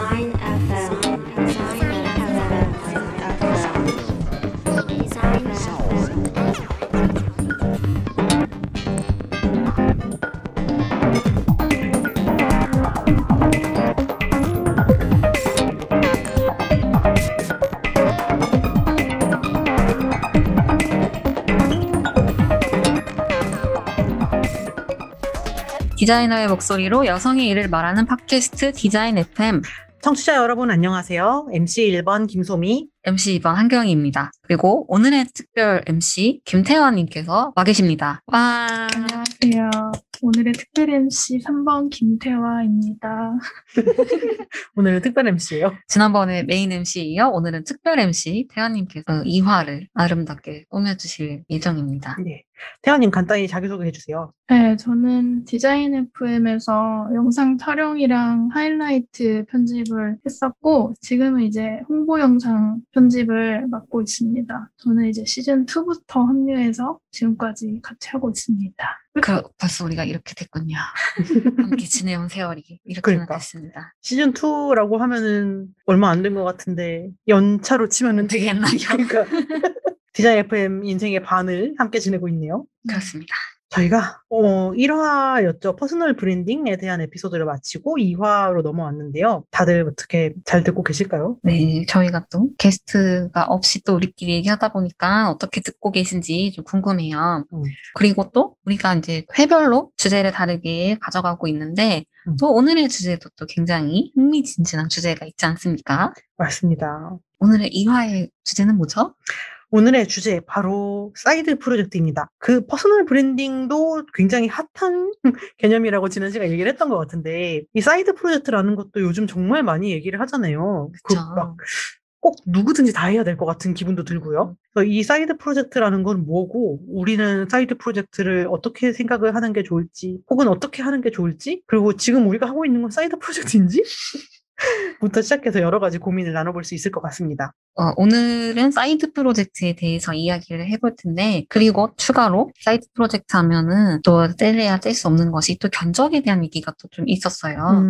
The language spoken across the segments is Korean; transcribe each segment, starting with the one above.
Design FM. Design FM. Design 디자이너의 목소리로 여성의 일을 말하는 팟캐스트 디자인 FM. 청취자 여러분 안녕하세요. MC 1번 김소미, MC 2번 한경희입니다. 그리고 오늘의 특별 MC 김태환님께서 와 계십니다. 와. 안녕하세요. 오늘의 특별 MC 3번 김태화입니다. 오늘은 특별 MC예요. 지난번에 메인 MC에 이어 오늘은 특별 MC 태환님께서 2화를 아름답게 꾸며주실 예정입니다. 네. 태연님 간단히 자기소개 해주세요. 네, 저는 디자인 FM에서 영상 촬영이랑 하이라이트 편집을 했었고, 지금은 이제 홍보 영상 편집을 맡고 있습니다. 저는 이제 시즌 2부터 합류해서 지금까지 같이 하고 있습니다. 벌써 우리가 이렇게 됐군요. 함께 지내온 세월이 이렇게나 그러니까. 됐습니다. 시즌2라고 하면은 얼마 안 된 것 같은데 연차로 치면은 되게 옛날이요. 그러니까 디자인 FM 인생의 반을 함께 지내고 있네요. 그렇습니다. 저희가 1화였죠. 퍼스널 브랜딩에 대한 에피소드를 마치고 2화로 넘어왔는데요. 다들 어떻게 잘 듣고 계실까요? 네, 저희가 또 게스트가 없이 또 우리끼리 얘기하다 보니까 어떻게 듣고 계신지 좀 궁금해요. 그리고 또 우리가 이제 회별로 주제를 다르게 가져가고 있는데 또 오늘의 주제도 또 굉장히 흥미진진한 주제가 있지 않습니까? 맞습니다. 오늘의 2화의 주제는 뭐죠? 오늘의 주제 바로 사이드 프로젝트입니다. 그 퍼스널 브랜딩도 굉장히 핫한 개념이라고 지난 시간 얘기를 했던 것 같은데 이 사이드 프로젝트라는 것도 요즘 정말 많이 얘기를 하잖아요. 그쵸. 꼭 누구든지 다 해야 될 것 같은 기분도 들고요. 그래서 이 사이드 프로젝트라는 건 뭐고 우리는 사이드 프로젝트를 어떻게 생각을 하는 게 좋을지 혹은 어떻게 하는 게 좋을지 그리고 지금 우리가 하고 있는 건 사이드 프로젝트인지 부터 시작해서 여러 가지 고민을 나눠볼 수 있을 것 같습니다. 오늘은 사이드 프로젝트에 대해서 이야기를 해볼 텐데, 그리고 추가로 사이드 프로젝트 하면은 또 뗄래야 뗄 수 없는 것이 또 견적에 대한 얘기가 또 좀 있었어요.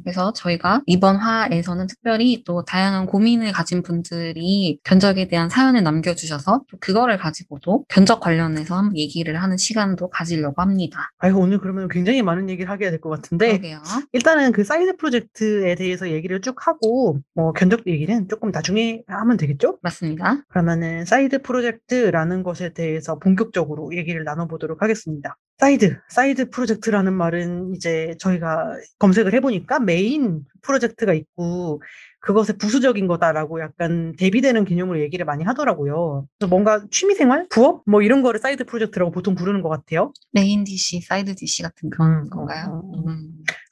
그래서 저희가 이번 화에서는 특별히 또 다양한 고민을 가진 분들이 견적에 대한 사연을 남겨주셔서 또 그거를 가지고도 견적 관련해서 한번 얘기를 하는 시간도 가지려고 합니다. 아이고, 오늘 그러면 굉장히 많은 얘기를 하게 될 것 같은데, 그러게요. 일단은 그 사이드 프로젝트에 대해서 얘기를 쭉 하고, 견적 얘기는 조금 나중에 하면 되겠죠? 맞습니다. 그러면은 사이드 프로젝트라는 것에 대해서 본격적으로 얘기를 나눠보도록 하겠습니다. 사이드 프로젝트라는 말은 이제 저희가 검색을 해보니까 메인 프로젝트가 있고 그것의 부수적인 거다라고 약간 대비되는 개념으로 얘기를 많이 하더라고요. 그래서 뭔가 취미생활? 부업? 뭐 이런 거를 사이드 프로젝트라고 보통 부르는 것 같아요. 메인 DC, 사이드 DC 같은 그런 건가요?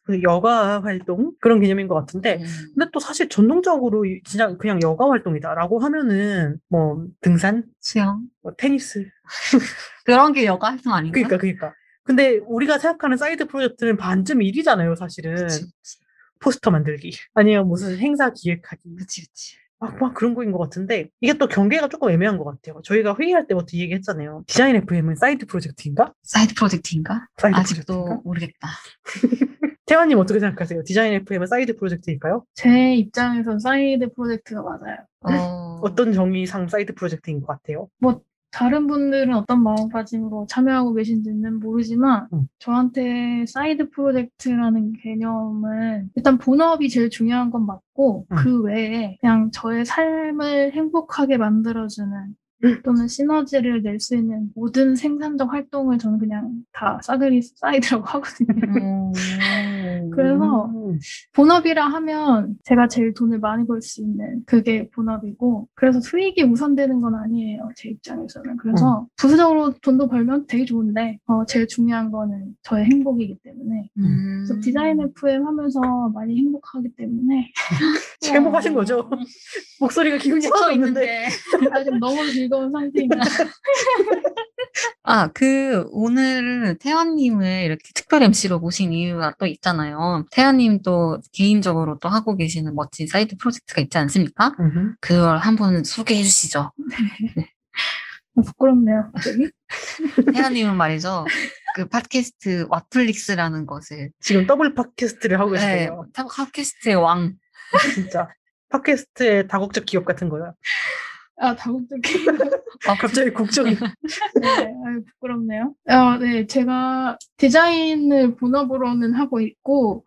그 여가 활동? 그런 개념인 것 같은데 근데 또 사실 전통적으로 진짜 그냥 여가 활동이다라고 하면은 뭐 등산? 수영? 뭐 테니스? 그런 게 여가 활동 아닌가? 그러니까. 근데 우리가 생각하는 사이드 프로젝트는 반쯤 일이잖아요, 사실은. 그치. 포스터 만들기. 아니면 무슨 행사 기획하기. 그치. 막 그런 거인 것 같은데, 이게 또 경계가 조금 애매한 것 같아요. 저희가 회의할 때부터 이 얘기 했잖아요. 디자인 FM은 사이드 프로젝트인가? 사이드 프로젝트인가? 사이드 아직도 프로젝트인가? 모르겠다. 태환님 어떻게 생각하세요? 디자인 FM은 사이드 프로젝트일까요? 제 입장에선 사이드 프로젝트가 맞아요. 어떤 정의상 사이드 프로젝트인 것 같아요? 다른 분들은 어떤 마음가짐으로 참여하고 계신지는 모르지만 저한테 사이드 프로젝트라는 개념은 일단 본업이 제일 중요한 건 맞고 그 외에 그냥 저의 삶을 행복하게 만들어주는 또는 시너지를 낼 수 있는 모든 생산적 활동을 저는 그냥 다 싸그리 사이드라고 하거든요. 그래서 본업이라 하면 제가 제일 돈을 많이 벌 수 있는 그게 본업이고 그래서 수익이 우선되는 건 아니에요. 제 입장에서는. 그래서 부수적으로 돈도 벌면 되게 좋은데 제일 중요한 거는 저의 행복이기 때문에 그래서 디자인 FM 하면서 많이 행복하기 때문에 행복하신 거죠? 목소리가 기분이 하나도 없는데 지금 너무 즐거운 상태입니다. 오늘 태연님을 이렇게 특별 MC로 모신 이유가 또 있잖아요. 태연님 또 개인적으로 또 하고 계시는 멋진 사이드 프로젝트가 있지 않습니까? 그걸 한번 소개해 주시죠. 네. 부끄럽네요, 갑자기. 태연님은 말이죠. 그 팟캐스트 와플릭스라는 것을 지금 더블 팟캐스트를 하고 네, 계세요. 팟캐스트의 왕. 진짜. 팟캐스트의 다국적 기업 같은 거야. 아, 다국적이. 갑자기 국적이. 네, 아유, 부끄럽네요. 네, 제가 디자인을 본업으로는 하고 있고,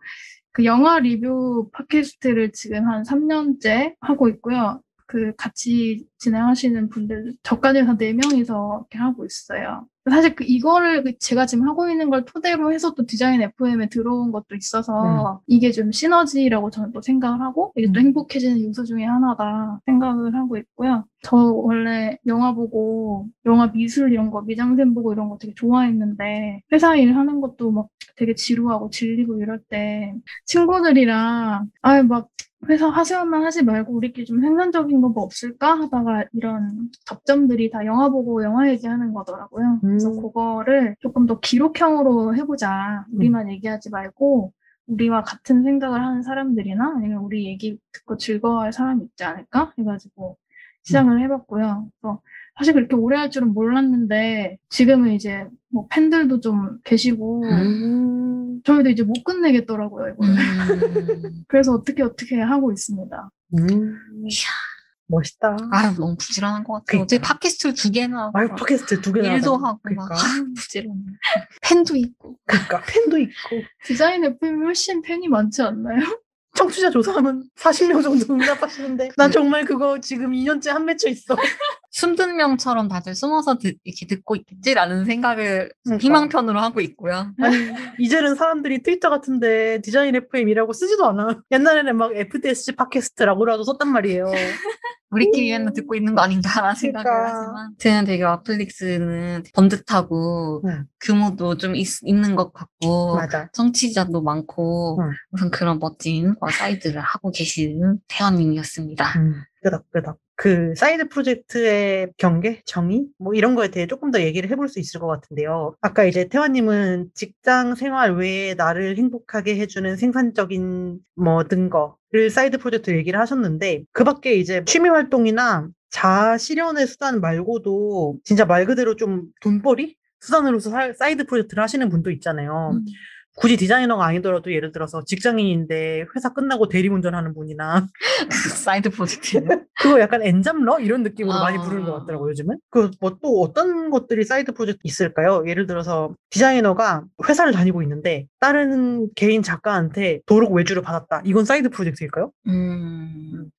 그 영화 리뷰 팟캐스트를 지금 한 3년째 하고 있고요. 그 같이 진행하시는 분들, 저까지 해서 4명이서 이렇게 하고 있어요. 사실 이거를 제가 지금 하고 있는 걸 토대로 해서 또 디자인 FM에 들어온 것도 있어서 이게 좀 시너지라고 저는 또 생각을 하고 이게 또 행복해지는 요소 중에 하나다 생각을 하고 있고요. 저 원래 영화 보고 영화 미술 이런 거, 미장센 보고 이런 거 되게 좋아했는데 회사 일 하는 것도 막 되게 지루하고 질리고 이럴 때 친구들이랑 막 회사 하세요만 하지 말고 우리끼리 좀 생산적인 거 뭐 없을까 하다가 이런 접점들이 다 영화 보고 영화 얘기하는 거더라고요. 그래서 그거를 조금 더 기록형으로 해보자. 우리만 얘기하지 말고 우리와 같은 생각을 하는 사람들이나 아니면 우리 얘기 듣고 즐거워할 사람이 있지 않을까 해가지고 시작을 해봤고요. 그래서 사실 그렇게 오래 할 줄은 몰랐는데 지금은 이제 뭐 팬들도 좀 계시고 저희도 이제 못 끝내겠더라고요, 이거를. 그래서 어떻게 하고 있습니다. 멋있다. 너무 부지런한 것 같아요. 어제 팟캐스트 2개나 하고. 팟캐스트 2개나 일도 하고. 그러니까. 부지런해. 팬도 있고. 그러니까, 팬도 있고. 디자인 FM이 훨씬 팬이 많지 않나요? 청취자 조사하면 40명 정도 응답하시는데 난 정말 그거 지금 2년째 한 맺혀 있어. 숨든 명처럼 다들 숨어서 이렇게 듣고 있겠지라는 생각을 그러니까. 희망편으로 하고 있고요. 아니 이제는 사람들이 트위터 같은데 디자인 FM이라고 쓰지도 않아. 옛날에는 막 FDSC 팟캐스트라고라도 썼단 말이에요. 우리끼리 맨날 듣고 있는 거 아닌가라는 생각을 하지만 저는 되게 아플릭스는 번듯하고 규모도 좀 있는 것 같고 맞아. 청취자도 많고 무슨 그런 멋진 사이드를 하고 계시는 태연님이었습니다. 끄덕끄덕. 그 사이드 프로젝트의 경계, 정의 뭐 이런 거에 대해 조금 더 얘기를 해볼 수 있을 것 같은데요. 아까 이제 태환님은 직장 생활 외에 나를 행복하게 해주는 생산적인 모든 거를 사이드 프로젝트 얘기를 하셨는데 그 밖에 이제 취미 활동이나 자아 실현의 수단 말고도 진짜 말 그대로 좀 돈벌이 수단으로서 사이드 프로젝트를 하시는 분도 있잖아요. 굳이 디자이너가 아니더라도 예를 들어서 직장인인데 회사 끝나고 대리운전하는 분이나 사이드 프로젝트예요? 그거 약간 엔잡러 이런 느낌으로 많이 부르는 것 같더라고요, 요즘은. 그 뭐 또 어떤 것들이 사이드 프로젝트 있을까요? 예를 들어서 디자이너가 회사를 다니고 있는데 다른 개인 작가한테 도록 외주를 받았다. 이건 사이드 프로젝트일까요?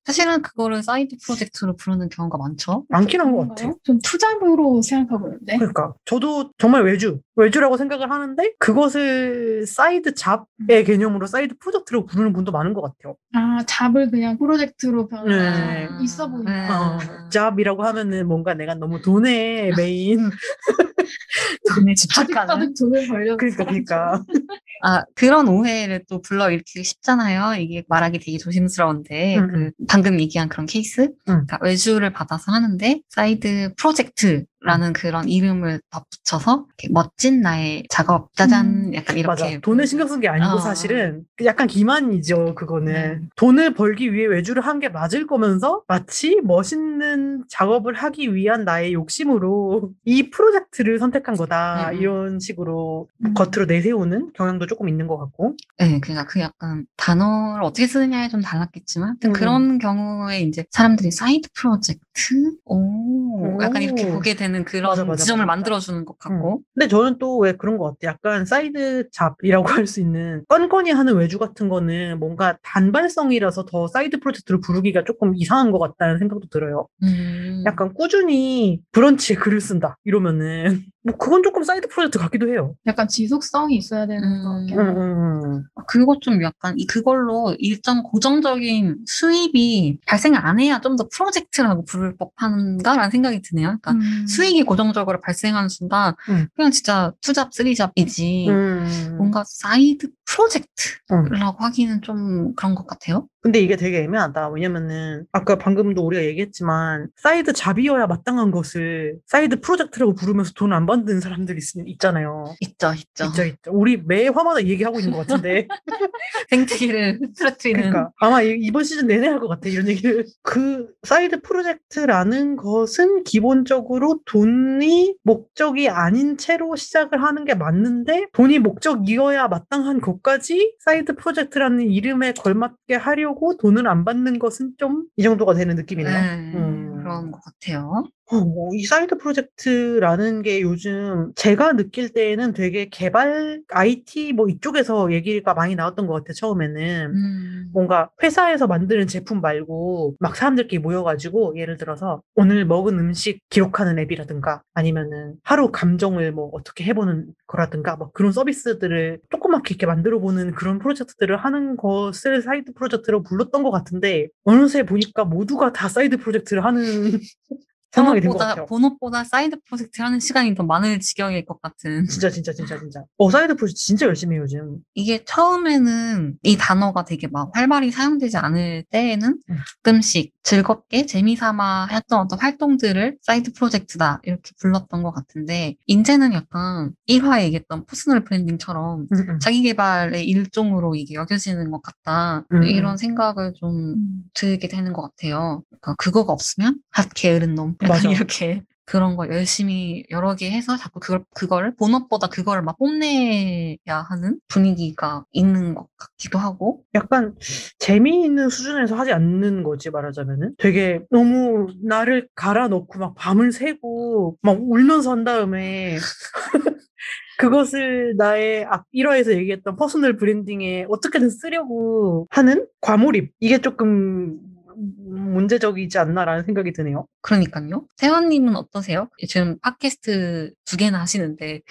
사실은 그거를 사이드 프로젝트로 부르는 경우가 많죠. 많긴 한 것 같아요. 전 투잡으로 생각하고 있는데. 그러니까 저도 정말 외주라고 생각을 하는데 그것을 사이드 잡의 개념으로 사이드 프로젝트로 부르는 분도 많은 것 같아요. 잡을 그냥 프로젝트로 변환 있어 보니까. 잡이라고 하면은 뭔가 내가 너무 돈에 메인 돈에 집착하는. 가득 돈을 벌려서. 그러니까. 그런 오해를 또 불러일으키기 쉽잖아요. 이게 말하기 되게 조심스러운데, 방금 얘기한 그런 케이스? 그러니까 외주를 받아서 하는데, 사이드 프로젝트라는 그런 이름을 덧붙여서, 멋진 나의 작업, 짜잔, 약간 이렇게. 맞아. 돈에 신경 쓴 게 아니고 사실은 약간 기만이죠, 그거는. 돈을 벌기 위해 외주를 한 게 맞을 거면서, 마치 멋있는 작업을 하기 위한 나의 욕심으로 이 프로젝트를 선택한 거다. 이런 식으로 겉으로 내세우는 경향도 조금 있는 것 같고. 네, 그러니까 그 약간 단어를 어떻게 쓰느냐에 좀 달랐겠지만, 그런 경우에 이제 사람들이 사이드 프로젝트? 약간 이렇게 보게 되는 그런 지점을 만들어주는 것 같고. 근데 저는 또 왜 그런 것 같아요. 약간 사이드 잡이라고 할 수 있는 건건이 하는 외주 같은 거는 뭔가 단발성이라서 더 사이드 프로젝트로 부르기가 조금 이상한 것 같다는 생각도 들어요. 약간 꾸준히 브런치에 글을 쓴다 이러면은 뭐 그건 조금 사이드 프로젝트 같기도 해요. 약간 지속성이 있어야 되는 것 같긴 해요. 그것 좀 약간 그걸로 일정 고정적인 수입이 발생을 안 해야 좀 더 프로젝트라고 부를 법한가라는 생각이 드네요. 그러니까 수익이 고정적으로 발생하는 순간 그냥 진짜 투잡, 쓰리잡이지 뭔가 사이드 프로젝트라고 하기는 좀 그런 것 같아요. 근데 이게 되게 애매하다. 왜냐면은 아까 방금도 우리가 얘기했지만 사이드 잡이어야 마땅한 것을 사이드 프로젝트라고 부르면서 돈 안 받는 사람들이 있잖아요. 있죠. 우리 매 화마다 얘기하고 있는 것 같은데 생태계를 흐트러뜨리는. 그러니까 아마 이번 시즌 내내 할 것 같아 이런 얘기를. 그 사이드 프로젝트라는 것은 기본적으로 돈이 목적이 아닌 채로 시작을 하는 게 맞는데 돈이 목적이어야 마땅한 것까지 사이드 프로젝트라는 이름에 걸맞게 하려고 돈을 안 받는 것은 좀 이 정도가 되는 느낌이네요. 그런 것 같아요. 이 사이드 프로젝트라는 게 요즘 제가 느낄 때에는 되게 개발, IT 뭐 이쪽에서 얘기가 많이 나왔던 것 같아요, 처음에는. 뭔가 회사에서 만드는 제품 말고 막 사람들끼리 모여가지고 예를 들어서 오늘 먹은 음식 기록하는 앱이라든가 아니면은 하루 감정을 뭐 어떻게 해보는 거라든가 뭐 그런 서비스들을 조그맣게 이렇게 만들어보는 그런 프로젝트들을 하는 것을 사이드 프로젝트로 불렀던 것 같은데 어느새 보니까 모두가 다 사이드 프로젝트를 하는 상황이 된 것 같아요. 본업보다 사이드 프로젝트 하는 시간이 더 많을 지경일 것 같은. 진짜. 사이드 프로젝트 진짜 열심히 해요, 요즘. 이게 처음에는 이 단어가 되게 막 활발히 사용되지 않을 때에는 가끔씩 즐겁게 재미삼아 했던 어떤 활동들을 사이드 프로젝트다 이렇게 불렀던 것 같은데 이제는 약간 1화에 얘기했던 퍼스널 브랜딩처럼 자기 개발의 일종으로 이게 여겨지는 것 같다 이런 생각을 좀 들게 되는 것 같아요. 그러니까 그거가 없으면 핫 게으른 놈 약간 맞아. 이렇게 그런 거 열심히 여러 개 해서 자꾸 그거를 본업보다 그거를 막 뽐내야 하는 분위기가 있는 것 같기도 하고. 약간 재미있는 수준에서 하지 않는 거지, 말하자면은. 되게 너무 나를 갈아넣고 막 밤을 새고 막 울면서 한 다음에 그것을 나의 1화에서 얘기했던 퍼스널 브랜딩에 어떻게든 쓰려고 하는 과몰입. 이게 조금 문제적이지 않나라는 생각이 드네요. 그러니까요. 세원님은 어떠세요? 지금 팟캐스트 2개나 하시는데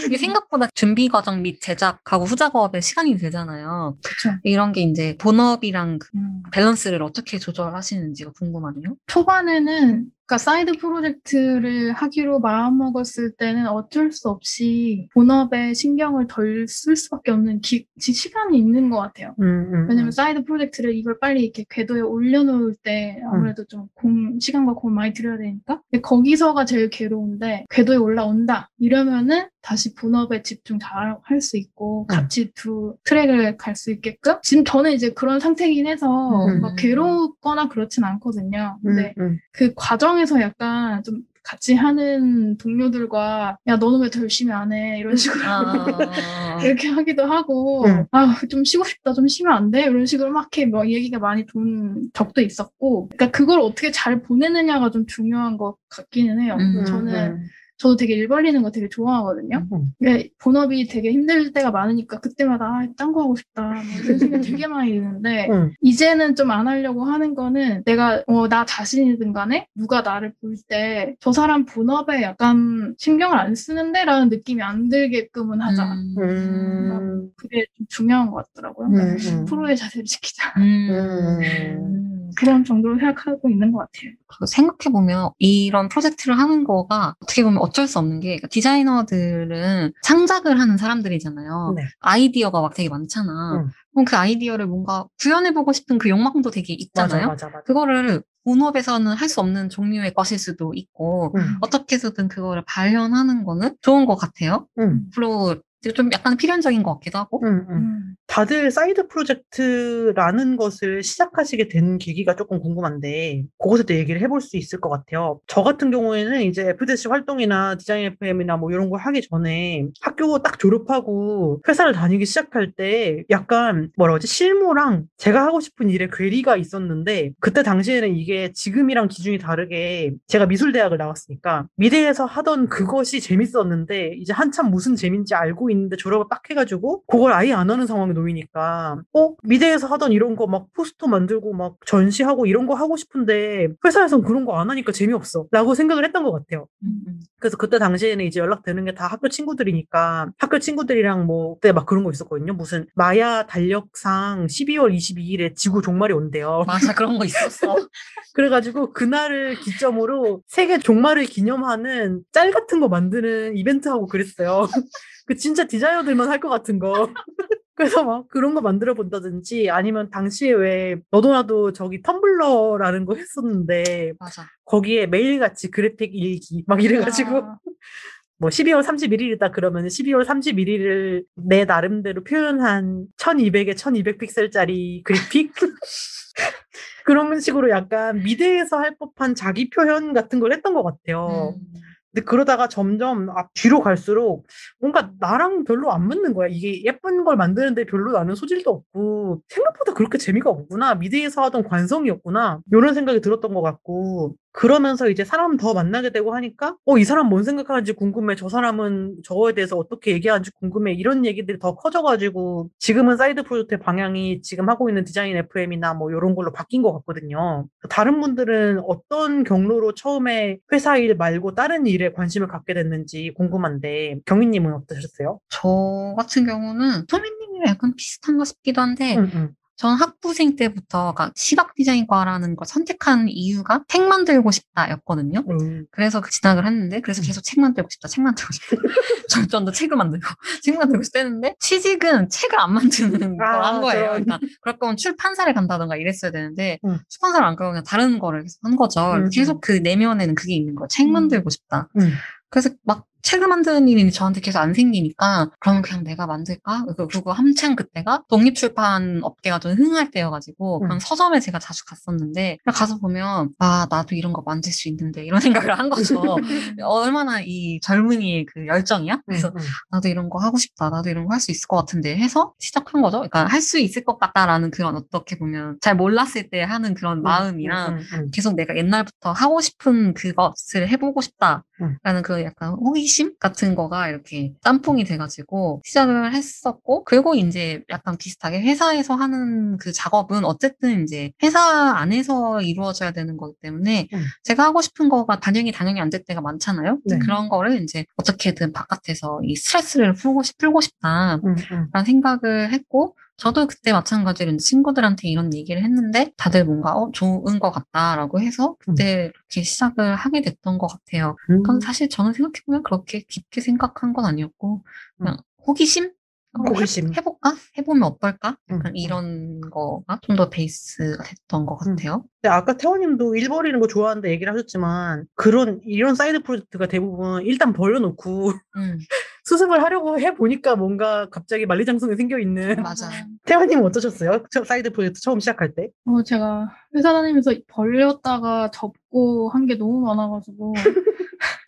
이게 생각보다 준비 과정 및 제작하고 후작업에 시간이 들잖아요. 그쵸. 이런 게 이제 본업이랑 밸런스를 어떻게 조절하시는지가 궁금하네요. 초반에는 그러니까 사이드 프로젝트를 하기로 마음먹었을 때는 어쩔 수 없이 본업에 신경을 덜 쓸 수밖에 없는 시간이 있는 것 같아요. 왜냐면 사이드 프로젝트를 이걸 빨리 이렇게 궤도에 올려놓을 때 아무래도 좀 시간과 공을 많이 들여야 되니까. 근데 거기서가 제일 괴로운데 궤도에 올라온다 이러면은 다시 본업에 집중 잘 할 수 있고 같이 두 트랙을 갈 수 있게끔 지금 저는 이제 그런 상태이긴 해서 막 괴롭거나 그렇진 않거든요. 근데 그 과정에서 약간 좀 같이 하는 동료들과 야 너는 왜 더 열심히 안 해? 이런 식으로 이렇게 하기도 하고 좀 쉬고 싶다 좀 쉬면 안 돼? 이런 식으로 막 이렇게 뭐 얘기가 많이 돈 적도 있었고 그러니까 그걸 어떻게 잘 보내느냐가 좀 중요한 것 같기는 해요. 저도 되게 일 벌리는 거 되게 좋아하거든요. 본업이 되게 힘들 때가 많으니까 그때마다 딴 거 하고 싶다 뭐 이런 생각이 되게 많이 드는데 이제는 좀 안 하려고 하는 거는 내가 나 자신이든 간에 누가 나를 볼 때 저 사람 본업에 약간 신경을 안 쓰는데 라는 느낌이 안 들게끔은 하자. 그게 좀 중요한 것 같더라고요. 프로의 자세를 지키자. 그런 정도로 생각하고 있는 것 같아요. 생각해보면 이런 프로젝트를 하는 거가 어떻게 보면 어쩔 수 없는 게 창작들은 창작을 하는 사람들이잖아요. 네. 아이디어가 막 되게 많잖아. 그럼 그 아이디어를 뭔가 구현해보고 싶은 그 욕망도 되게 있잖아요. 맞아. 그거를 본업에서는 할 수 없는 종류의 것일 수도 있고 어떻게 해서든 그거를 발현하는 거는 좋은 것 같아요. 앞으로 좀 약간 필연적인 것 같기도 하고. 다들 사이드 프로젝트라는 것을 시작하시게 된 계기가 조금 궁금한데 그것에 대해 얘기를 해볼 수 있을 것 같아요. 저 같은 경우에는 이제 FDC 활동이나 디자인 FM이나 뭐 이런 거 하기 전에 학교 딱 졸업하고 회사를 다니기 시작할 때 약간 뭐라 그러지? 실무랑 제가 하고 싶은 일에 괴리가 있었는데 그때 당시에는 이게 지금이랑 기준이 다르게 제가 미술대학을 나왔으니까 미대에서 하던 그것이 재밌었는데 이제 한참 무슨 재미인지 알고 있는데 졸업을 딱 해가지고 그걸 아예 안 하는 상황에 놓이니까 미대에서 하던 이런 거 막 포스터 만들고 막 전시하고 이런 거 하고 싶은데 회사에선 그런 거 안 하니까 재미없어 라고 생각을 했던 것 같아요. 그래서 그때 당시에는 이제 연락되는 게 다 학교 친구들이니까 학교 친구들이랑 뭐 그때 막 그런 거 있었거든요. 무슨 마야 달력상 12월 22일에 지구 종말이 온대요. 맞아, 그런 거 있었어. 그래가지고 그날을 기점으로 세계 종말을 기념하는 짤 같은 거 만드는 이벤트 하고 그랬어요. 그 진짜 디자이너들만 할 것 같은 거. 그래서 막 그런 거 만들어 본다든지 아니면 당시에 왜 너도 나도 저기 텀블러라는 거 했었는데 맞아. 거기에 매일같이 그래픽 일기 막 이래가지고 뭐 12월 31일이다 그러면 12월 31일을 내 나름대로 표현한 1200에 1200 픽셀짜리 그래픽? 그런 식으로 약간 미대에서 할 법한 자기 표현 같은 걸 했던 것 같아요. 근데 그러다가 점점 뒤로 갈수록 뭔가 나랑 별로 안 맞는 거야. 이게 예쁜 걸 만드는데 별로 나는 소질도 없고 생각보다 그렇게 재미가 없구나. 미대에서 하던 관성이었구나. 이런 생각이 들었던 것 같고 그러면서 이제 사람 더 만나게 되고 하니까 이 사람 뭔 생각하는지 궁금해. 저 사람은 저거에 대해서 어떻게 얘기하는지 궁금해. 이런 얘기들이 더 커져가지고 지금은 사이드 프로젝트의 방향이 지금 하고 있는 디자인 FM이나 뭐 이런 걸로 바뀐 것 같거든요. 다른 분들은 어떤 경로로 처음에 회사 일 말고 다른 일에 관심을 갖게 됐는지 궁금한데 경희님은 어떠셨어요? 저 같은 경우는 소민님이랑 약간 비슷한가 싶기도 한데 전 학부생 때부터 시각 디자인과라는 걸 선택한 이유가 책 만들고 싶다였거든요. 그래서 진학을 했는데 그래서 계속 책 만들고 싶다. 좀 더 책을 만들고 책 만들고 싶다 했는데 취직은 책을 안 만드는 걸 한 거예요. 그러니까 그럴 거면 출판사를 간다던가 이랬어야 되는데 출판사를 안 가고 그냥 다른 거를 계속 한 거죠. 계속 그 내면에는 그게 있는 거예요. 책 만들고 싶다. 그래서 막 책을 만드는 일이 저한테 계속 안 생기니까 그러면 그냥 내가 만들까? 그리고 한창 그때가 독립출판 업계가 좀 흥할 때여가지고 그런 서점에 제가 자주 갔었는데 가서 보면 나도 이런 거 만들 수 있는데 이런 생각을 한 거죠. 얼마나 이 젊은이의 그 열정이야? 그래서 나도 이런 거 하고 싶다. 나도 이런 거 할 수 있을 것 같은데 해서 시작한 거죠. 그러니까 할 수 있을 것 같다라는 그런 어떻게 보면 잘 몰랐을 때 하는 그런 마음이랑 계속 내가 옛날부터 하고 싶은 그것을 해보고 싶다라는 그 약간 호기심 같은 거가 이렇게 짬뽕이 돼가지고 시작을 했었고 그리고 이제 약간 비슷하게 회사에서 하는 그 작업은 어쨌든 이제 회사 안에서 이루어져야 되는 거기 때문에 제가 하고 싶은 거가 당연히 안 될 때가 많잖아요. 네. 그런 거를 이제 어떻게든 바깥에서 이 스트레스를 풀고 싶다라는 생각을 했고 저도 그때 마찬가지로 친구들한테 이런 얘기를 했는데 다들 뭔가 좋은 것 같다라고 해서 그때 이렇게 시작을 하게 됐던 것 같아요. 그건 사실 저는 생각해보면 그렇게 깊게 생각한 건 아니었고 그냥 호기심? 해볼까? 해보면 어떨까? 약간 이런 거가 좀 더 베이스가 됐던 것 같아요. 근데 아까 태호님도 일 버리는 거 좋아한다 얘기를 하셨지만 이런 사이드 프로젝트가 대부분 일단 벌려놓고 수습을 하려고 해보니까 뭔가 갑자기 만리장성이 생겨있는. 맞아. 태호님은 어떠셨어요? 사이드 프로젝트 처음 시작할 때? 제가 회사 다니면서 벌렸다가 접고 한 게 너무 많아가지고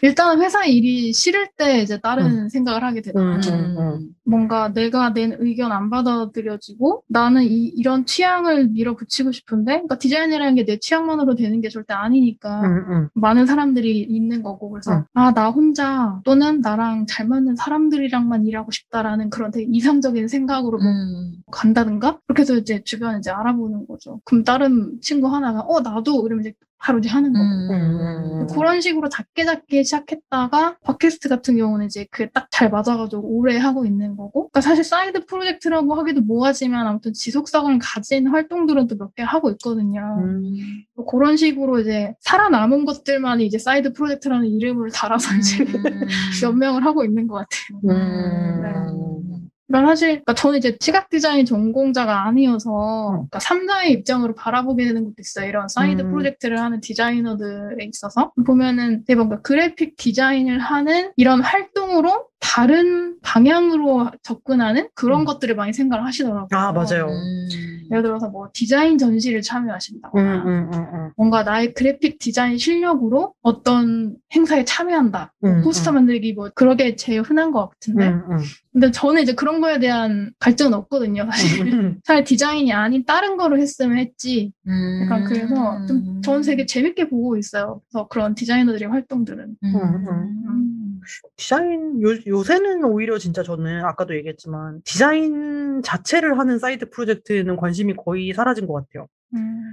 일단 회사 일이 싫을 때 이제 다른 생각을 하게 되더라고요. 뭔가 내가 낸 의견 안 받아들여지고 나는 이런 취향을 밀어붙이고 싶은데 그러니까 디자인이라는 게 내 취향만으로 되는 게 절대 아니니까 많은 사람들이 있는 거고 그래서 나 혼자 또는 나랑 잘 맞는 사람들이랑만 일하고 싶다라는 그런 되게 이상적인 생각으로 간다든가 그렇게 해서 이제 주변에 이제 알아보는 거죠. 그럼 다른 친구 하나가 나도 이러면 이제 바로 이제 하는 거고 그런 식으로 작게 시작했다가 팟캐스트 같은 경우는 이제 그게 딱 잘 맞아가지고 오래 하고 있는 거고 그러니까 사실 사이드 프로젝트라고 하기도 뭐하지만 아무튼 지속성을 가진 활동들은 또 몇 개 하고 있거든요. 그런 식으로 이제 살아남은 것들만 이제 사이드 프로젝트라는 이름을 달아서 이제 연명을 하고 있는 것 같아요. 그러니까 사실 저는 이제 시각 디자인 전공자가 아니어서 그러니까 3자의 입장으로 바라보게 되는 것도 있어요. 이런 사이드 프로젝트를 하는 디자이너들에 있어서 보면은 뭔가 그래픽 디자인을 하는 이런 활동으로 다른 방향으로 접근하는 그런 것들을 많이 생각을 하시더라고요. 맞아요. 예를 들어서 뭐 디자인 전시를 참여하신다거나 뭔가 나의 그래픽 디자인 실력으로 어떤 행사에 참여한다. 포스터 만들기 뭐 그러게 제일 흔한 것 같은데 근데 저는 이제 그런 거에 대한 갈증은 없거든요. 사실 차라리 디자인이 아닌 다른 거를 했으면 했지. 약간 그래서 좀 저는 되게 재밌게 보고 있어요. 그래서 그런 디자이너들의 활동들은. 디자인 요새는 오히려 진짜 저는 아까도 얘기했지만 디자인 자체를 하는 사이드 프로젝트는 관심이 거의 사라진 것 같아요.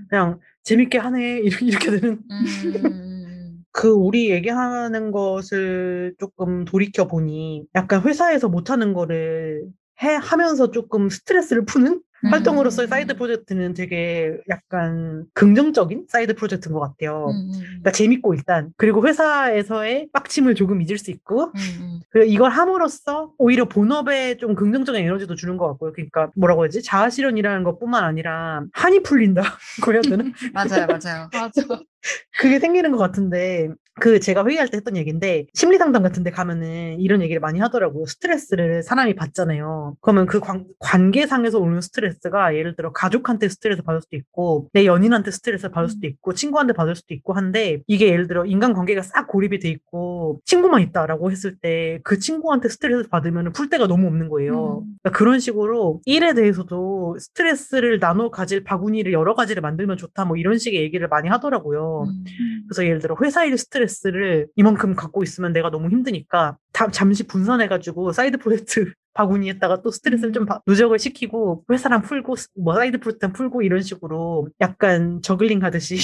그냥 재밌게 하네 이렇게 되는 우리 얘기하는 것을 조금 돌이켜 보니 약간 회사에서 못하는 거를 하면서 조금 스트레스를 푸는 활동으로서의 사이드 프로젝트는 되게 약간 긍정적인 사이드 프로젝트인 것 같아요. 그러니까 재밌고 일단 그리고 회사에서의 빡침을 조금 잊을 수 있고 그리고 이걸 함으로써 오히려 본업에 좀 긍정적인 에너지도 주는 것 같고요. 그러니까 뭐라고 해야지 자아실현이라는 것뿐만 아니라 한이 풀린다고 해야 되나? 맞아요. 맞아. 그게 생기는 것 같은데, 제가 회의할 때 했던 얘기인데, 심리 상담 같은 데 가면은 이런 얘기를 많이 하더라고요. 스트레스를 사람이 받잖아요. 그러면 그 관계상에서 오는 스트레스가 예를 들어 가족한테 스트레스 받을 수도 있고, 내 연인한테 스트레스 받을 수도 있고, 친구한테 받을 수도 있고 한데, 이게 예를 들어 인간관계가 싹 고립이 돼 있고, 친구만 있다라고 했을 때, 그 친구한테 스트레스 받으면 풀 데가 너무 없는 거예요. 그러니까 그런 식으로 일에 대해서도 스트레스를 나눠 가질 바구니를 여러 가지를 만들면 좋다, 뭐 이런 식의 얘기를 많이 하더라고요. 그래서 예를 들어 회사 일 스트레스를 이만큼 갖고 있으면 내가 너무 힘드니까 잠시 분산해가지고 사이드 프로젝트 바구니에다가 또 스트레스를 좀 누적을 시키고 회사랑 풀고 뭐 사이드 프로젝트랑 풀고 이런 식으로 약간 저글링 하듯이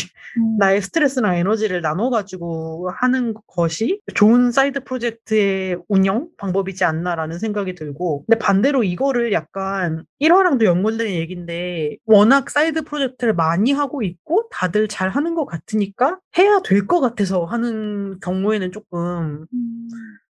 나의 스트레스나 에너지를 나눠가지고 하는 것이 좋은 사이드 프로젝트의 운영 방법이지 않나라는 생각이 들고, 근데 반대로 이거를 약간 일화랑도 연관된 얘기인데 워낙 사이드 프로젝트를 많이 하고 있고 다들 잘 하는 것 같으니까 해야 될 것 같아서 하는 경우에는 조금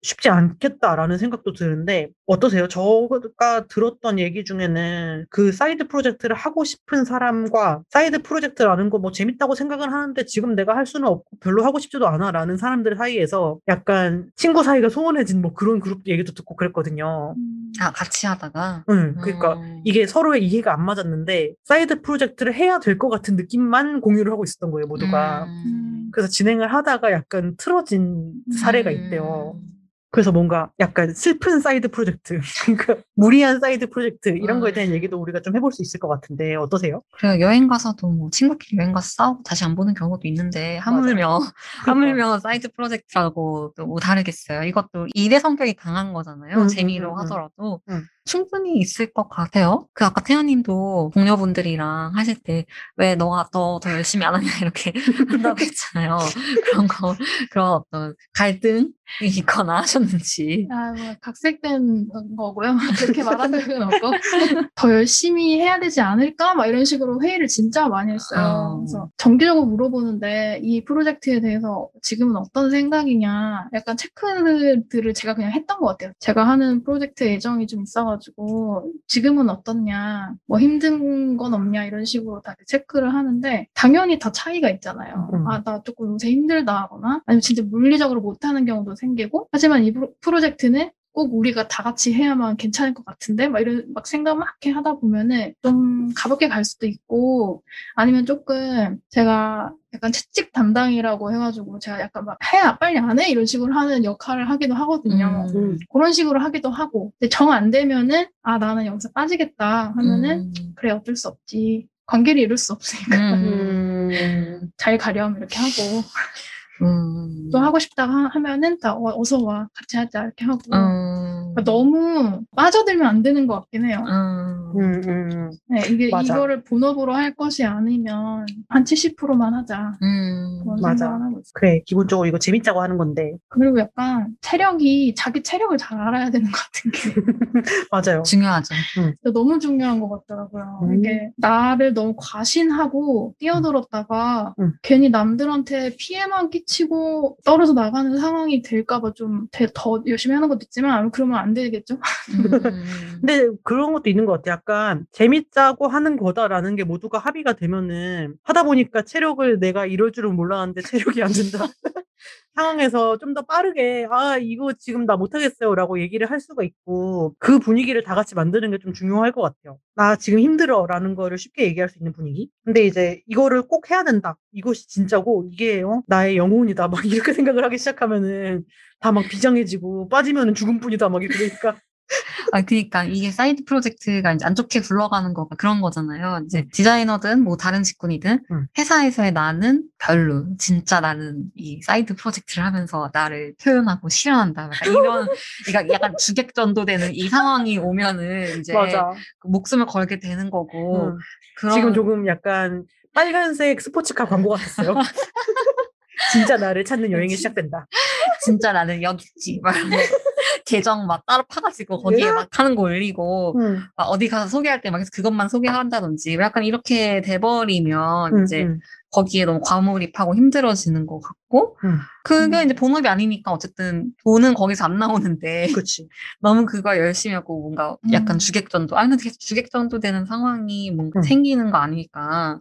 쉽지 않겠다라는 생각도 드는데 어떠세요? 저가 들었던 얘기 중에는 그 사이드 프로젝트를 하고 싶은 사람과 사이드 프로젝트라는 거 뭐 재밌다고 생각은 하는데 지금 내가 할 수는 없고 별로 하고 싶지도 않아라는 사람들 사이에서 약간 친구 사이가 소원해진 뭐 그런 그룹 얘기도 듣고 그랬거든요. 아, 같이 하다가? 그러니까 이게 서로의 이해가 안 맞았는데 사이드 프로젝트를 해야 될 것 같은 느낌만 공유를 하고 있었던 거예요, 모두가. 그래서 진행을 하다가 약간 틀어진 사례가 있대요. 그래서 뭔가 약간 슬픈 사이드 프로젝트, 그러니까 무리한 사이드 프로젝트 이런 거에 대한 얘기도 우리가 좀 해볼 수 있을 것 같은데 어떠세요? 그래요. 여행 가서도 뭐 친구끼리 여행 가서 싸우고 다시 안 보는 경우도 있는데 하물며 사이드 프로젝트라고 또 뭐 다르겠어요. 이것도 일의 성격이 강한 거잖아요. 재미로 하더라도. 충분히 있을 것 같아요. 아까 태연님도 동료분들이랑 하실 때 왜 너가 더 열심히 안 하냐 이렇게 한다고 했잖아요. 그런 어떤 갈등이 있거나 하셨는지. 뭐 각색된 거고요. 그렇게 말한 적은 없고 더 열심히 해야 되지 않을까? 막 이런 식으로 회의를 진짜 많이 했어요. 그래서 정기적으로 물어보는데 이 프로젝트에 대해서 지금은 어떤 생각이냐, 약간 체크들을 제가 그냥 했던 것 같아요. 제가 하는 프로젝트 예정이 좀 있어가지고 지금은 어떻냐, 뭐 힘든 건 없냐 이런 식으로 다 체크를 하는데 당연히 다 차이가 있잖아요. 나 조금 요새 힘들다 하거나 아니면 진짜 물리적으로 못하는 경우도 생기고, 하지만 이 프로젝트는 꼭 우리가 다 같이 해야만 괜찮을 것 같은데 막 이런 생각 막 이렇게 하다 보면은 좀 가볍게 갈 수도 있고, 아니면 조금 제가 약간 채찍 담당이라고 해가지고 제가 약간 막 해야 빨리 안 해 이런 식으로 하는 역할을 하기도 하거든요. 그런 식으로 하기도 하고, 근데 정 안 되면은 나는 여기서 빠지겠다 하면은 그래 어쩔 수 없지, 관계를 이룰 수 없으니까 잘 가렴 이렇게 하고 또 하고 싶다 하면은 다 어서 와 같이 하자 이렇게 하고. 그러니까 너무 빠져들면 안 되는 것 같긴 해요. 네, 이거를 본업으로 할 것이 아니면 한 70%만 하자. 그런 생각을 하고 있어요. 그래, 기본적으로 이거 재밌자고 하는 건데. 그리고 약간 자기 체력을 잘 알아야 되는 것 같은 게 맞아요. 중요하죠. 너무 중요한 것 같더라고요. 이게 나를 너무 과신하고 뛰어들었다가 괜히 남들한테 피해만 끼치고 떨어져 나가는 상황이 될까봐 좀 더 열심히 하는 것도 있지만 그러면 안 되겠죠? 근데 그런 것도 있는 것 같아요. 약간 재밌자고 하는 거다라는 게 모두가 합의가 되면은 하다 보니까 체력을 내가 이럴 줄은 몰랐는데 체력이 안 된다 상황에서 좀 더 빠르게 이거 지금 나 못하겠어요 라고 얘기를 할 수가 있고, 그 분위기를 다 같이 만드는 게 좀 중요할 것 같아요. 나 지금 힘들어 라는 거를 쉽게 얘기할 수 있는 분위기. 근데 이제 이거를 꼭 해야 된다, 이것이 진짜고 이게 나의 영혼이다 막 이렇게 생각을 하기 시작하면은 다 막 비장해지고 빠지면은 죽은 뿐이다 막 이러니까. 그러니까 이게 사이드 프로젝트가 이제 안 좋게 굴러가는 거가 그런 거잖아요. 이제 디자이너든 뭐 다른 직군이든 회사에서의 나는 별로, 진짜 나는 이 사이드 프로젝트를 하면서 나를 표현하고 실현한다. 그러니까 약간 주객전도되는 이 상황이 오면은 이제 맞아. 목숨을 걸게 되는 거고. 지금 조금 약간 빨간색 스포츠카 광고 같았어요. 진짜 나를 찾는 여행이 시작된다. 진짜 나는 여기 있지. 막 계정 막 따로 파가지고 거기에 막 하는 거 올리고 막 어디 가서 소개할 때 막 그것만 소개한다든지 약간 이렇게 돼버리면 이제 거기에 너무 과몰입하고 힘들어지는 것 같고 그게 이제 본업이 아니니까 어쨌든 돈은 거기서 안 나오는데 그치. 너무 그걸 열심히 하고 뭔가 약간 주객전도 근데 계속 주객전도 되는 상황이 뭔가 생기는 거 아닐까.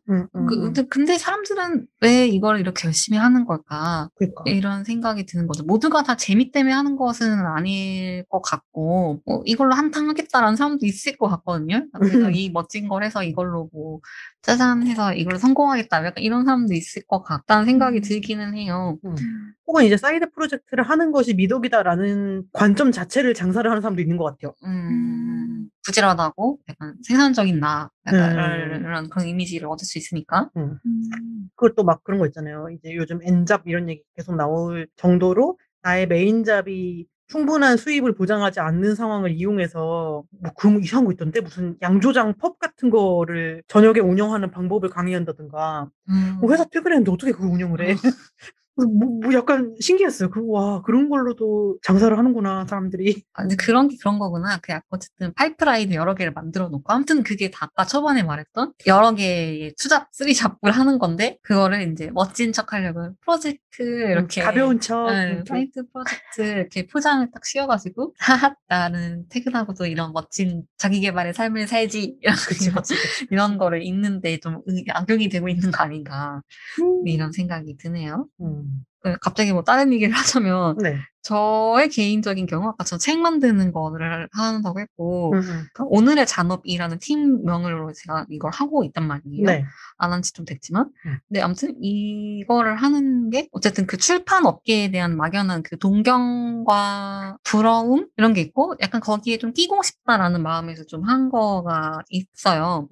근데 사람들은 왜 이걸 이렇게 열심히 하는 걸까? 그러니까. 이런 생각이 드는 거죠. 모두가 다 재미 때문에 하는 것은 아닐 것 같고 이걸로 한탕 하겠다라는 사람도 있을 것 같거든요. 내가 이 멋진 걸 해서 이걸로 뭐 짜잔 해서 이걸로 성공하겠다. 약간 이런 사람도 있을 것 같다는 생각이 들기는 해요. 혹은 이제 사이드 프로젝트를 하는 것이 미덕이다라는 관점 자체를 장사를 하는 사람도 있는 것 같아요. 부지런하고 약간 생산적인 나 약간 이런 그런 이미지를 얻을 수 있으니까. 그것도 막 그런 거 있잖아요. 이제 요즘 엔잡 이런 얘기 계속 나올 정도로 나의 메인잡이 충분한 수입을 보장하지 않는 상황을 이용해서 뭐 그런 거 이상한 거 있던데 무슨 양조장 펍 같은 거를 저녁에 운영하는 방법을 강의한다든가 뭐 회사 퇴근했는데 어떻게 그걸 운영을 해? 뭐 약간 신기했어요. 와, 그런 걸로도 장사를 하는구나, 사람들이. 근데 그런 게 그런 거구나. 그냥 어쨌든 파이프라인 여러 개를 만들어 놓고. 아무튼 그게 다 아까 초반에 말했던 여러 개의 투잡, 쓰리잡을 하는 건데, 그거를 이제 멋진 척 하려고 프로젝트, 이렇게. 가벼운 척. 사이드 프로젝트, 이렇게 포장을 딱 씌워가지고, 하하, 나는 퇴근하고도 이런 멋진 자기 개발의 삶을 살지. 그치. 이런 거를 읽는데 좀 악용이 되고 있는 거 아닌가. 이런 생각이 드네요. 갑자기 뭐 다른 얘기를 하자면 네. 저의 개인적인 경우 아까 저 책 만드는 거를 한다고 했고 오늘의 잔업이라는 팀명으로 제가 이걸 하고 있단 말이에요. 네. 안 한 지 좀 됐지만 근데 아무튼 이거를 하는 게 어쨌든 그 출판 업계에 대한 막연한 그 동경과 부러움 이런 게 있고 약간 거기에 좀 끼고 싶다라는 마음에서 좀 한 거가 있어요.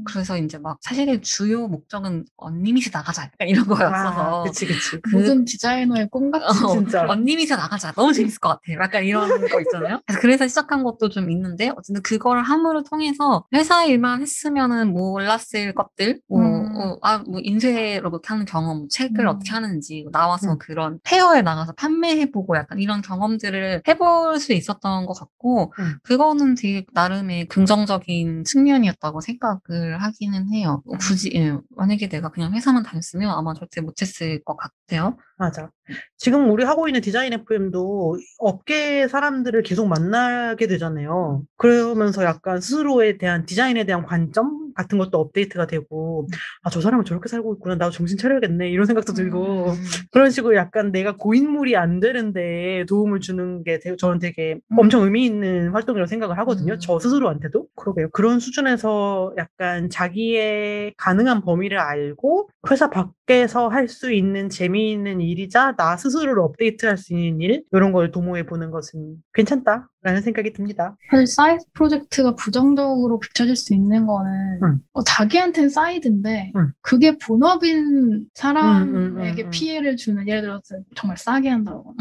그래서 이제 막 사실은 주요 목적은 언니밋이 나가자 약간 이런 거였어서 그치. 모든 디자이너의 꿈같이 진짜. 언니밋이 나가자 너무 재밌을 것 같아 약간 이런 거 있잖아요. 그래서 시작한 것도 좀 있는데 어쨌든 그걸 함으로 통해서 회사 일만 했으면은 몰랐을 것들 뭐 인쇄로 어떻게 하는 경험 책을 어떻게 하는지 나와서 그런 페어에 나가서 판매해보고 약간 이런 경험들을 해볼 수 있었던 것 같고 그거는 되게 나름의 긍정적인 측면이었다고 생각을 하기는 해요. 굳이 만약에 내가 그냥 회사만 다녔으면 아마 절대 못했을 것 같아요. 맞아. 지금 우리 하고 있는 디자인 FM도 업계 사람들을 계속 만나게 되잖아요. 그러면서 약간 스스로에 대한 디자인에 대한 관점 같은 것도 업데이트가 되고 저 사람은 저렇게 살고 있구나. 나도 정신 차려야겠네. 이런 생각도 들고 그런 식으로 약간 내가 고인물이 안 되는데 도움을 주는 게 저는 되게 엄청 의미 있는 활동이라고 생각을 하거든요. 저 스스로한테도. 그러게요. 그런 수준에서 약간 자기의 가능한 범위를 알고 회사 밖에서 할 수 있는 재미있는 일이자 나 스스로를 업데이트할 수 있는 일 이런 걸 도모해 보는 것은 괜찮다라는 생각이 듭니다. 사실 사이드 프로젝트가 부정적으로 비춰질 수 있는 거는 자기한테는 사이드인데 그게 본업인 사람에게 피해를 주는 예를 들어서 정말 싸게 한다고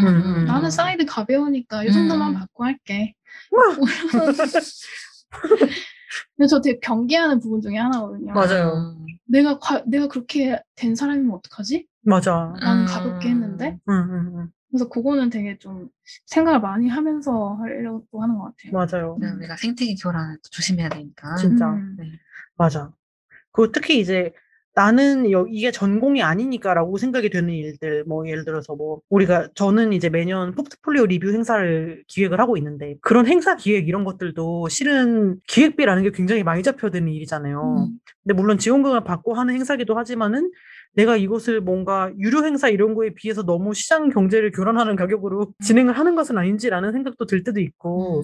나는 사이드 가벼우니까 이 정도만 받고 할게. 근데 저 되게 경계하는 부분 중에 하나거든요. 맞아요. 내가 그렇게 된 사람이면 어떡하지? 맞아. 나는 가볍게 했는데. 그래서 그거는 되게 좀 생각을 많이 하면서 하려고 하는 것 같아요. 맞아요. 내가 생태계 교란을 조심해야 되니까. 진짜. 맞아. 그리고 특히 이제 나는 이게 전공이 아니니까라고 생각이 되는 일들, 뭐 예를 들어서 저는 이제 매년 포트폴리오 리뷰 행사를 기획을 하고 있는데 그런 행사 기획 이런 것들도 실은 기획비라는 게 굉장히 많이 잡혀드는 일이잖아요. 근데 물론 지원금을 받고 하는 행사기도 하지만은 내가 이것을 뭔가 유료 행사 이런 거에 비해서 너무 시장 경제를 교란하는 가격으로 진행을 하는 것은 아닌지라는 생각도 들 때도 있고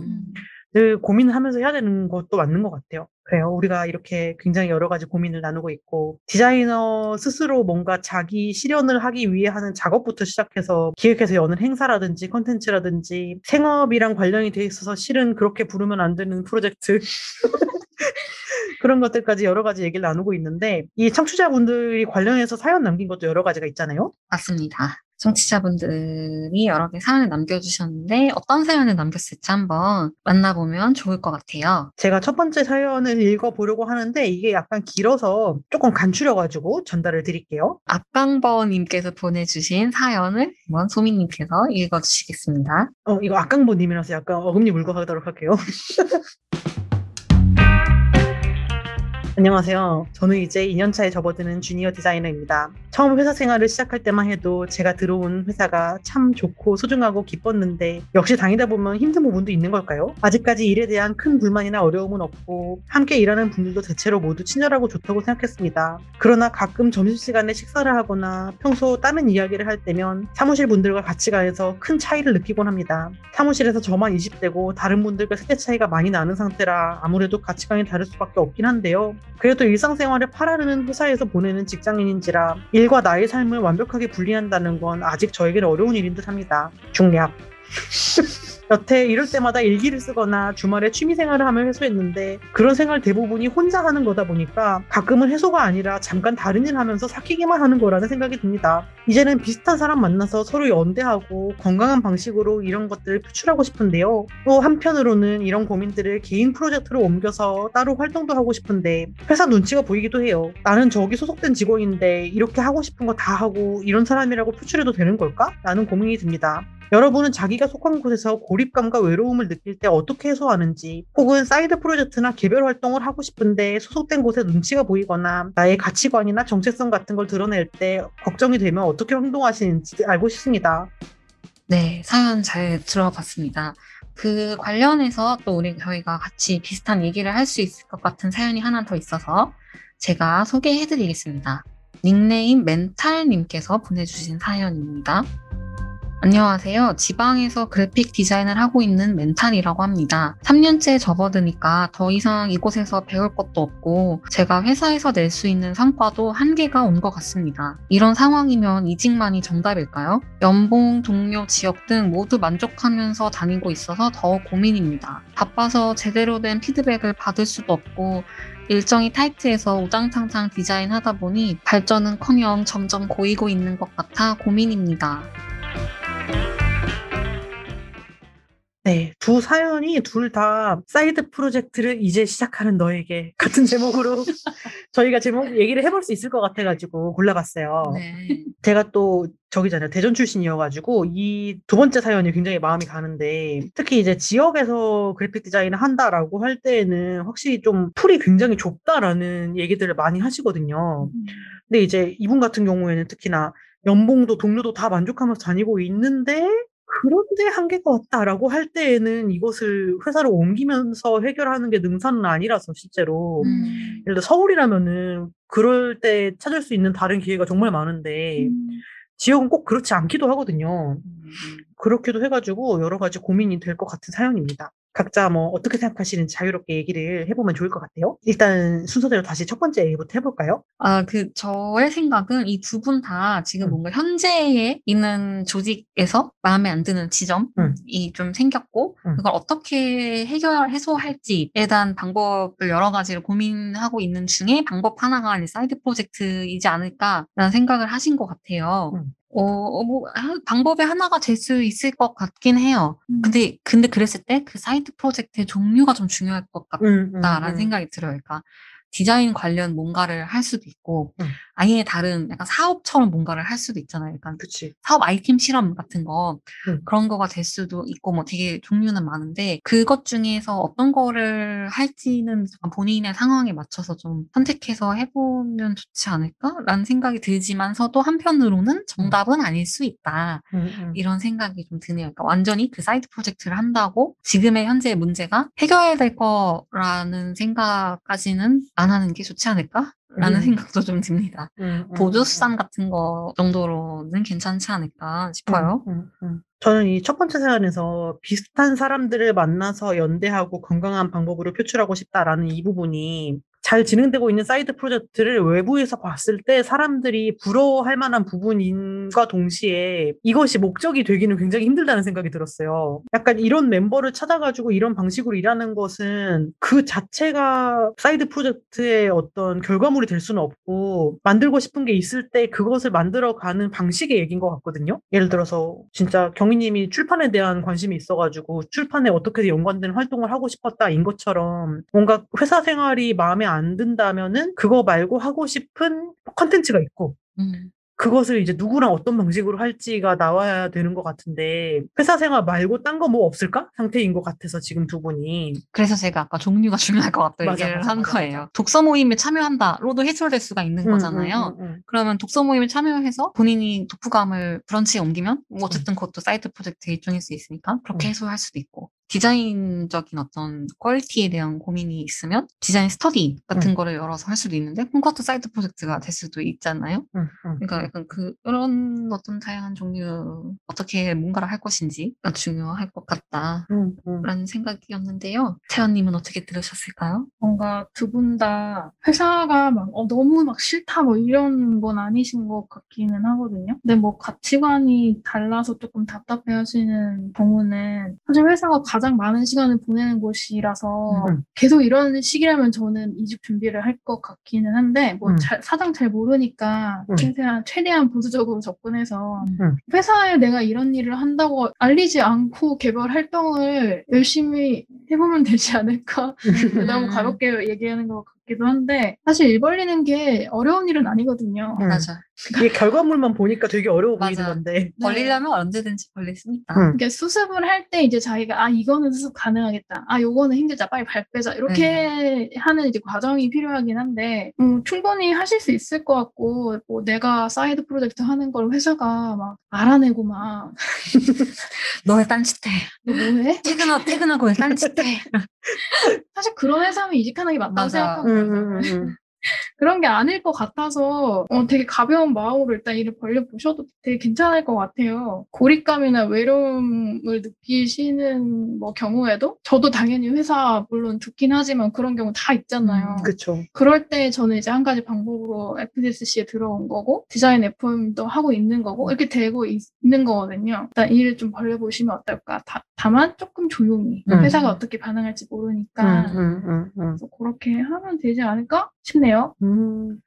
늘 고민을 하면서 해야 되는 것도 맞는 것 같아요. 그래요. 우리가 이렇게 굉장히 여러 가지 고민을 나누고 있고 디자이너 스스로 뭔가 자기 실현을 하기 위해 하는 작업부터 시작해서 기획해서 여는 행사라든지 콘텐츠라든지 생업이랑 관련이 돼 있어서 실은 그렇게 부르면 안 되는 프로젝트 그런 것들까지 여러 가지 얘기를 나누고 있는데 이 청취자분들이 관련해서 사연 남긴 것도 여러 가지가 있잖아요. 맞습니다. 청취자분들이 여러 개 사연을 남겨주셨는데 어떤 사연을 남겼을지 한번 만나보면 좋을 것 같아요. 제가 첫 번째 사연을 읽어보려고 하는데 이게 약간 길어서 조금 간추려가지고 전달을 드릴게요. 악강버님께서 보내주신 사연을 한번 소민님께서 읽어주시겠습니다. 이거 악강버님이라서 약간 어금니 물고 하도록 할게요. 안녕하세요. 저는 이제 2년차에 접어드는 주니어 디자이너입니다. 처음 회사 생활을 시작할 때만 해도 제가 들어온 회사가 참 좋고 소중하고 기뻤는데 역시 다니다 보면 힘든 부분도 있는 걸까요? 아직까지 일에 대한 큰 불만이나 어려움은 없고 함께 일하는 분들도 대체로 모두 친절하고 좋다고 생각했습니다. 그러나 가끔 점심시간에 식사를 하거나 평소 다른 이야기를 할 때면 사무실 분들과 가치관에서 큰 차이를 느끼곤 합니다. 사무실에서 저만 20대고 다른 분들과 세대 차이가 많이 나는 상태라 아무래도 가치관이 다를 수밖에 없긴 한데요. 그래도 일상생활을 팔아르는 회사에서 보내는 직장인인지라 일과 나의 삶을 완벽하게 분리한다는 건 아직 저에게는 어려운 일인 듯 합니다. 중략. 여태 이럴 때마다 일기를 쓰거나 주말에 취미생활을 하며 해소했는데 그런 생활 대부분이 혼자 하는 거다 보니까 가끔은 해소가 아니라 잠깐 다른 일 하면서 삭히기만 하는 거라는 생각이 듭니다. 이제는 비슷한 사람 만나서 서로 연대하고 건강한 방식으로 이런 것들을 표출하고 싶은데요. 또 한편으로는 이런 고민들을 개인 프로젝트로 옮겨서 따로 활동도 하고 싶은데 회사 눈치가 보이기도 해요. 나는 저기 소속된 직원인데 이렇게 하고 싶은 거 다 하고 이런 사람이라고 표출해도 되는 걸까? 라는 고민이 듭니다. 여러분은 자기가 속한 곳에서 고립감과 외로움을 느낄 때 어떻게 해소하는지, 혹은 사이드 프로젝트나 개별 활동을 하고 싶은데 소속된 곳에 눈치가 보이거나 나의 가치관이나 정체성 같은 걸 드러낼 때 걱정이 되면 어떻게 행동하시는지 알고 싶습니다. 네, 사연 잘 들어봤습니다. 그 관련해서 또 저희가 같이 비슷한 얘기를 할 수 있을 것 같은 사연이 하나 더 있어서 제가 소개해드리겠습니다. 닉네임 멘탈님께서 보내주신 사연입니다. 안녕하세요. 지방에서 그래픽 디자인을 하고 있는 멘탈이라고 합니다. 3년째 접어드니까 더 이상 이곳에서 배울 것도 없고 제가 회사에서 낼 수 있는 성과도 한계가 온 것 같습니다. 이런 상황이면 이직만이 정답일까요? 연봉, 동료, 지역 등 모두 만족하면서 다니고 있어서 더 고민입니다. 바빠서 제대로 된 피드백을 받을 수도 없고 일정이 타이트해서 우당탕탕 디자인하다 보니 발전은커녕 점점 고이고 있는 것 같아 고민입니다. 네, 두 사연이 둘 다 사이드 프로젝트를 이제 시작하는 너에게 같은 제목으로 저희가 제목 얘기를 해볼 수 있을 것 같아가지고 골라봤어요. 네. 제가 또 저기잖아요. 대전 출신이어가지고 이 두 번째 사연이 굉장히 마음이 가는데 특히 이제 지역에서 그래픽 디자인을 한다라고 할 때에는 확실히 좀 풀이 굉장히 좁다라는 얘기들을 많이 하시거든요. 근데 이제 이분 같은 경우에는 특히나 연봉도 동료도 다 만족하면서 다니고 있는데 그런데 한계가 왔다라고 할 때에는 이것을 회사로 옮기면서 해결하는 게 능사는 아니라서 실제로 예를 들어 서울이라면은 그럴 때 찾을 수 있는 다른 기회가 정말 많은데 지역은 꼭 그렇지 않기도 하거든요. 그렇기도 해가지고 여러 가지 고민이 될 것 같은 사연입니다. 각자 뭐 어떻게 생각하시는지 자유롭게 얘기를 해보면 좋을 것 같아요. 일단 순서대로 다시 첫 번째 얘기부터 해볼까요? 저의 생각은 이 두 분 다 지금 뭔가 현재에 있는 조직에서 마음에 안 드는 지점이 좀 생겼고, 그걸 어떻게 해소할지에 대한 방법을 여러 가지를 고민하고 있는 중에 방법 하나가 사이드 프로젝트이지 않을까라는 생각을 하신 것 같아요. 방법의 하나가 될 수 있을 것 같긴 해요. 근데 그랬을 때 그 사이드 프로젝트의 종류가 좀 중요할 것 같다라는 생각이 들어요. 그러니까 디자인 관련 뭔가를 할 수도 있고, 아예 다른 약간 사업처럼 뭔가를 할 수도 있잖아요. 약간 그치. 사업 아이템 실험 같은 거, 그런 거가 될 수도 있고, 뭐 되게 종류는 많은데, 그것 중에서 어떤 거를 할지는 본인의 상황에 맞춰서 좀 선택해서 해보면 좋지 않을까라는 생각이 들지만서도 한편으로는 정답은 아닐 수 있다. 이런 생각이 좀 드네요. 그러니까 완전히 그 사이드 프로젝트를 한다고 지금의 현재의 문제가 해결될 거라는 생각까지는 안 하는 게 좋지 않을까라는 생각도 좀 듭니다. 보조수단 같은 거 정도로는 괜찮지 않을까 싶어요. 저는 이 첫 번째 사연에서 비슷한 사람들을 만나서 연대하고 건강한 방법으로 표출하고 싶다라는 이 부분이 잘 진행되고 있는 사이드 프로젝트를 외부에서 봤을 때 사람들이 부러워할 만한 부분인과 동시에 이것이 목적이 되기는 굉장히 힘들다는 생각이 들었어요. 약간 이런 멤버를 찾아가지고 이런 방식으로 일하는 것은 그 자체가 사이드 프로젝트의 어떤 결과물이 될 수는 없고 만들고 싶은 게 있을 때 그것을 만들어가는 방식의 얘기인 것 같거든요. 예를 들어서 진짜 경희님이 출판에 대한 관심이 있어가지고 출판에 어떻게 연관된 활동을 하고 싶었다인 것처럼 뭔가 회사 생활이 마음에 안 든다면은 그거 말고 하고 싶은 컨텐츠가 있고 그것을 이제 누구랑 어떤 방식으로 할지가 나와야 되는 것 같은데 회사 생활 말고 딴 거 뭐 없을까? 상태인 것 같아서 지금 두 분이. 그래서 제가 아까 종류가 중요할 것 같다고 맞아, 얘기를 맞아, 한 맞아, 거예요. 맞아. 독서 모임에 참여한다로도 해설될 수가 있는 거잖아요. 그러면 독서 모임에 참여해서 본인이 독후감을 브런치에 옮기면 뭐 어쨌든 그것도 사이드 프로젝트의 일종일 수 있으니까 그렇게 해소할 수도 있고, 디자인적인 어떤 퀄리티에 대한 고민이 있으면 디자인 스터디 같은 거를 열어서 할 수도 있는데 그것도 사이드 프로젝트가 될 수도 있잖아요. 그러니까 약간 그런 어떤 다양한 종류 어떻게 뭔가를 할 것인지가 중요할 것 같다라는 생각이었는데요. 태연님은 어떻게 들으셨을까요? 뭔가 두 분 다 회사가 막 너무 막 싫다 뭐 이런 건 아니신 것 같기는 하거든요. 근데 뭐 가치관이 달라서 조금 답답해 하시는 경우는 사실 회사가 가장 많은 시간을 보내는 곳이라서 계속 이런 식이라면 저는 이직 준비를 할 것 같기는 한데 뭐 사정 잘 모르니까 최대한 보수적으로 접근해서 회사에 내가 이런 일을 한다고 알리지 않고 개발 활동을 열심히 해보면 되지 않을까. 너무 가볍게 얘기하는 것 같기도 한데 사실 일 벌리는 게 어려운 일은 아니거든요. 맞아. 이게 결과물만 보니까 되게 어려워 보이는 맞아. 건데. 벌리려면 언제든지 벌릴 수 있다. 그러니까 수습을 할 때 이제 자기가 이거는 수습 가능하겠다. 요거는 힘들다. 빨리 발 빼자. 이렇게 하는 이제 과정이 필요하긴 한데 충분히 하실 수 있을 것 같고 뭐 내가 사이드 프로젝트 하는 걸 회사가 막 알아내고 막 너 왜 딴짓해? 너 뭐해? 퇴근하고 왜 딴짓해? 사실 그런 회사면 이직하는 게 맞다고 맞아. 생각하거든요. 그런 게 아닐 것 같아서 되게 가벼운 마음으로 일단 일을 벌려보셔도 되게 괜찮을 것 같아요. 고립감이나 외로움을 느끼시는 뭐 경우에도 저도 당연히 회사 물론 좋긴 하지만 그런 경우 다 있잖아요. 그렇죠. 그럴 때 저는 이제 한 가지 방법으로 FDSC에 들어온 거고 디자인 FM도 하고 있는 거고 이렇게 되고 있는 거거든요. 일단 일을 좀 벌려보시면 어떨까. 다만 조금 조용히 회사가 어떻게 반응할지 모르니까 그래서 그렇게 하면 되지 않을까 싶네요.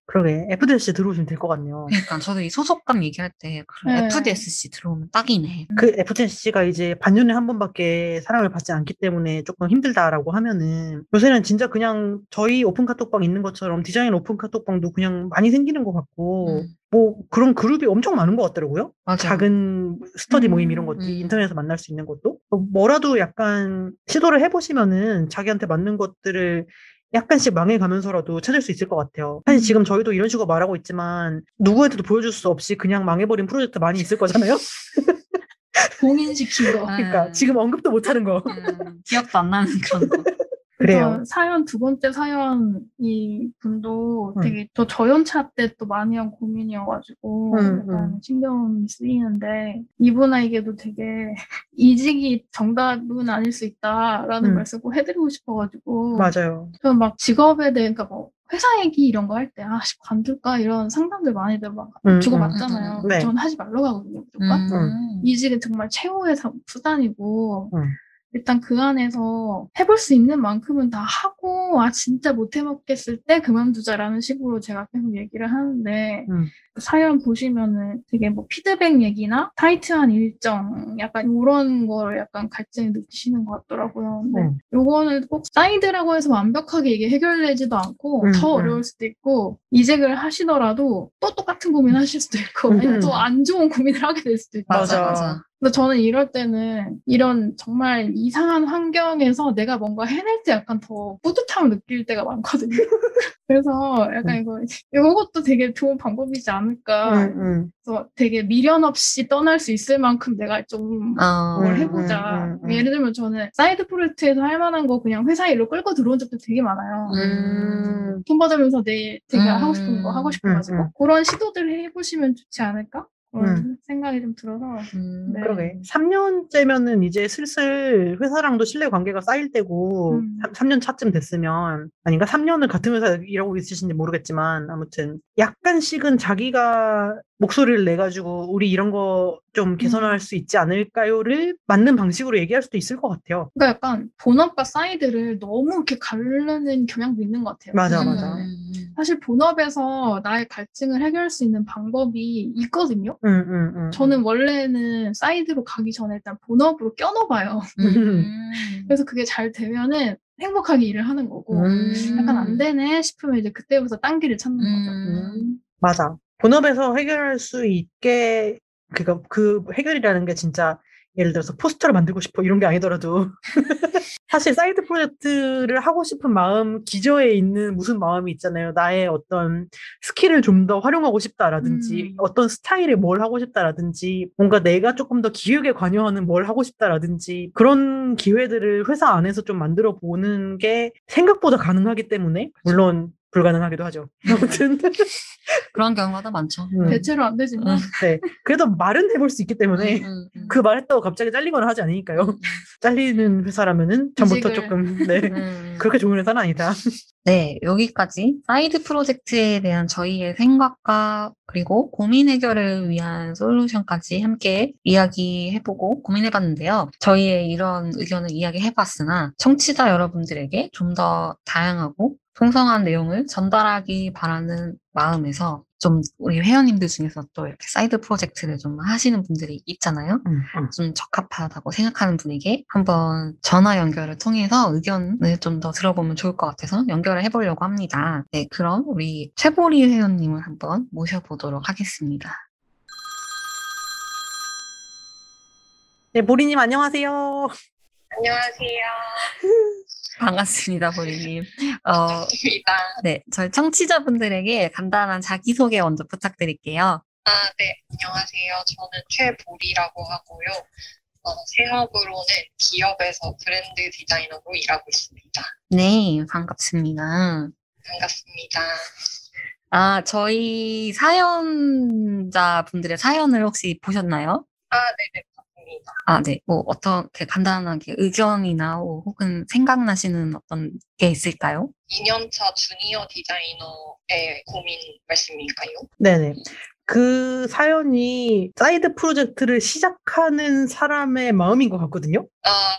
그러게. FDSC 들어오시면 될 것 같네요. 그러니까 저도 이 소속감 얘기할 때 FDSC 들어오면 딱이네. 그 FDSC가 이제 반년에 한 번밖에 사랑을 받지 않기 때문에 조금 힘들다라고 하면은 요새는 진짜 그냥 저희 오픈 카톡방 있는 것처럼 디자인 오픈 카톡방도 그냥 많이 생기는 것 같고 뭐 그런 그룹이 엄청 많은 것 같더라고요. 맞아요. 작은 스터디 모임 이런 것들이 인터넷에서 만날 수 있는 것도 뭐라도 약간 시도를 해보시면은 자기한테 맞는 것들을 약간씩 망해가면서라도 찾을 수 있을 것 같아요. 사실 지금 저희도 이런 식으로 말하고 있지만 누구한테도 보여줄 수 없이 그냥 망해버린 프로젝트 많이 있을 거잖아요. 봉인시킨 거. 그러니까 지금 언급도 못하는 거. 기억도 안 나는 그런 거. 그래요. 사연 두 번째 사연 이 분도 되게 저연차 때 또 많이 한 고민이어가지고 약간 신경 쓰이는데 이분에게도 되게 이직이 정답은 아닐 수 있다라는 말씀 꼭 해드리고 싶어가지고 맞아요. 저는 막 직업에 대해 그러니까 뭐 회사 얘기 이런 거 할 때 관둘까 이런 상담들 많이들 막 주고받잖아요. 네. 저는 하지 말라고 하거든요. 무조건. 이직은 정말 최후의 수단이고 일단 그 안에서 해볼 수 있는 만큼은 다 하고 진짜 못 해먹겠을 때 그만두자라는 식으로 제가 계속 얘기를 하는데 그 사연 보시면은 되게 뭐 피드백 얘기나 타이트한 일정 약간 이런 거를 약간 갈증이 느끼시는 것 같더라고요. 근데 요거는 꼭 사이드라고 해서 완벽하게 이게 해결되지도 않고 더 어려울 수도 있고 이직을 하시더라도 또 똑같은 고민 하실 수도 있고 아니면 또 안 좋은 고민을 하게 될 수도 있고 맞아. 근데 저는 이럴 때는 이런 정말 이상한 환경에서 내가 뭔가 해낼 때 약간 더 뿌듯함을 느낄 때가 많거든요. 그래서 약간 이것도 되게 좋은 방법이지 않을까. 그래서 되게 미련 없이 떠날 수 있을 만큼 내가 좀 뭘 해보자. 예를 들면 저는 사이드 프로젝트에서 할 만한 거 그냥 회사 일로 끌고 들어온 적도 되게 많아요. 돈 받으면서 제가 하고 싶은 거 하고 싶어가지고 그런 시도들을 해보시면 좋지 않을까? 그런 생각이 좀 들어서. 네. 그러게. 3년째면은 이제 슬슬 회사랑도 신뢰 관계가 쌓일 때고, 3년 차쯤 됐으면, 아닌가? 3년을 같은 회사에 일하고 있으신지 모르겠지만, 아무튼, 약간씩은 자기가 목소리를 내가지고, 우리 이런 거 좀 개선할 수 있지 않을까요를 맞는 방식으로 얘기할 수도 있을 것 같아요. 그러니까 약간 본업과 사이드를 너무 이렇게 가르는 경향도 있는 것 같아요. 맞아. 사실 본업에서 나의 갈증을 해결할 수 있는 방법이 있거든요. 저는 원래는 사이드로 가기 전에 일단 본업으로 껴넣어봐요. 그래서 그게 잘 되면은 행복하게 일을 하는 거고 약간 안 되네 싶으면 이제 그때부터 딴 길을 찾는 거죠. 맞아. 본업에서 해결할 수 있게, 그러니까 그 해결이라는 게 진짜 예를 들어서 포스터를 만들고 싶어 이런 게 아니더라도 사실 사이드 프로젝트를 하고 싶은 마음, 기저에 있는 무슨 마음이 있잖아요. 나의 어떤 스킬을 좀 더 활용하고 싶다라든지, 어떤 스타일의 뭘 하고 싶다라든지, 뭔가 내가 조금 더 기획에 관여하는 뭘 하고 싶다라든지, 그런 기회들을 회사 안에서 좀 만들어 보는 게 생각보다 가능하기 때문에, 물론 불가능하기도 하죠. 아무튼. 그런 경우가 많죠. 대체로 안 되지만. 네. 그래도 말은 해볼 수 있기 때문에 그 말 했다고 갑자기 잘리거나 하지 않으니까요. 잘리는 회사라면은 전부터 이직을. 조금, 네. 그렇게 좋은 회사는 아니다. 네, 여기까지 사이드 프로젝트에 대한 저희의 생각과 그리고 고민 해결을 위한 솔루션까지 함께 이야기해보고 고민해봤는데요. 저희의 이런 의견을 이야기해봤으나 청취자 여러분들에게 좀 더 다양하고 풍성한 내용을 전달하기 바라는 마음에서 좀 우리 회원님들 중에서 또 이렇게 사이드 프로젝트를 좀 하시는 분들이 있잖아요. 좀 적합하다고 생각하는 분에게 한번 전화 연결을 통해서 의견을 좀 더 들어보면 좋을 것 같아서 연결을 해보려고 합니다. 네, 그럼 우리 최보리 회원님을 한번 모셔보도록 하겠습니다. 네, 보리님 안녕하세요. 안녕하세요. 반갑습니다, 보리님. 반갑습니다. 네, 저희 청취자분들에게 간단한 자기소개 먼저 부탁드릴게요. 네. 안녕하세요. 저는 최보리라고 하고요. 생업으로는 기업에서 브랜드 디자이너로 일하고 있습니다. 네, 반갑습니다. 반갑습니다. 저희 사연자분들의 사연을 혹시 보셨나요? 네네. 봤습니다. 네. 뭐, 어떻게 간단하게 의견이나 혹은 생각나시는 어떤 게 있을까요? 2년차 주니어 디자이너의 고민 말씀일까요? 네네. 그 사연이 사이드 프로젝트를 시작하는 사람의 마음인 것 같거든요.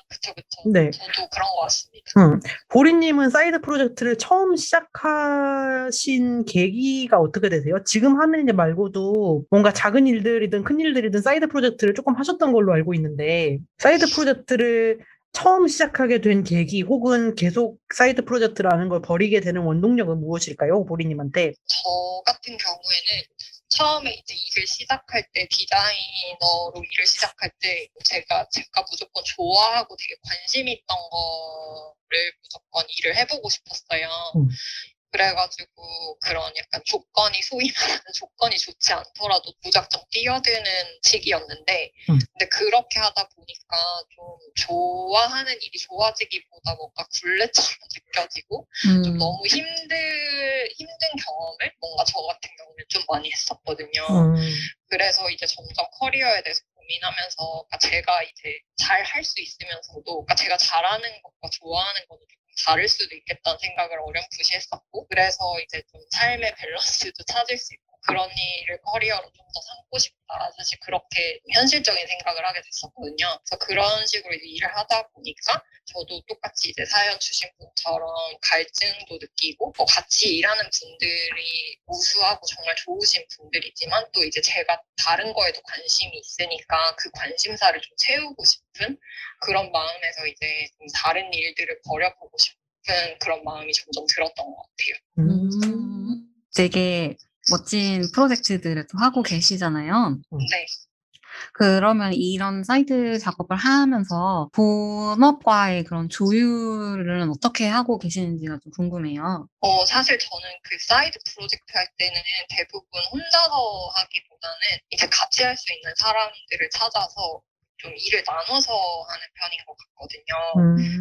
그쵸. 네. 저도 그런 것 같습니다. 보리님은 사이드 프로젝트를 처음 시작하신 계기가 어떻게 되세요? 지금 하는 일 말고도 뭔가 작은 일들이든 큰 일들이든 사이드 프로젝트를 조금 하셨던 걸로 알고 있는데, 사이드 프로젝트를 처음 시작하게 된 계기 혹은 계속 사이드 프로젝트라는 걸 벌이게 되는 원동력은 무엇일까요? 보리님한테. 저 같은 경우에는 처음에 이제 일을 시작할 때, 디자이너로 일을 시작할 때, 제가 무조건 좋아하고 되게 관심 있던 거를 무조건 일을 해보고 싶었어요. 그래가지고 그런 약간 소위 말하는 조건이 좋지 않더라도 무작정 뛰어드는 시기였는데, 근데 그렇게 하다 보니까 좀 좋아하는 일이 좋아지기보다 뭔가 굴레처럼 느껴지고, 좀 너무 힘든 경험을 뭔가 저 같은 경우는 좀 많이 했었거든요. 그래서 이제 점점 커리어에 대해서 고민하면서, 그러니까 제가 이제 잘 할 수 있으면서도, 그러니까 제가 잘하는 것과 좋아하는 거는 다를 수도 있겠다는 생각을 어렴풋이 했었고, 그래서 이제 좀 삶의 밸런스도 찾을 수 있고 그런 일을 커리어로 좀 더 삼고 싶다, 사실 그렇게 현실적인 생각을 하게 됐었거든요. 그래서 그런 식으로 이제 일을 하다 보니까 저도 똑같이 이제 사연 주신 분처럼 갈증도 느끼고, 같이 일하는 분들이 우수하고 정말 좋으신 분들이지만 또 이제 제가 다른 거에도 관심이 있으니까 그 관심사를 좀 채우고 싶은 그런 마음에서 이제 좀 다른 일들을 벌여보고 싶은 그런 마음이 점점 들었던 것 같아요. 되게 멋진 프로젝트들을 또 하고 계시잖아요. 네. 그러면 이런 사이드 작업을 하면서 본업과의 그런 조율은 어떻게 하고 계시는지가 좀 궁금해요. 사실 저는 그 사이드 프로젝트 할 때는 대부분 혼자서 하기보다는 이제 같이 할 수 있는 사람들을 찾아서 좀 일을 나눠서 하는 편인 것 같거든요.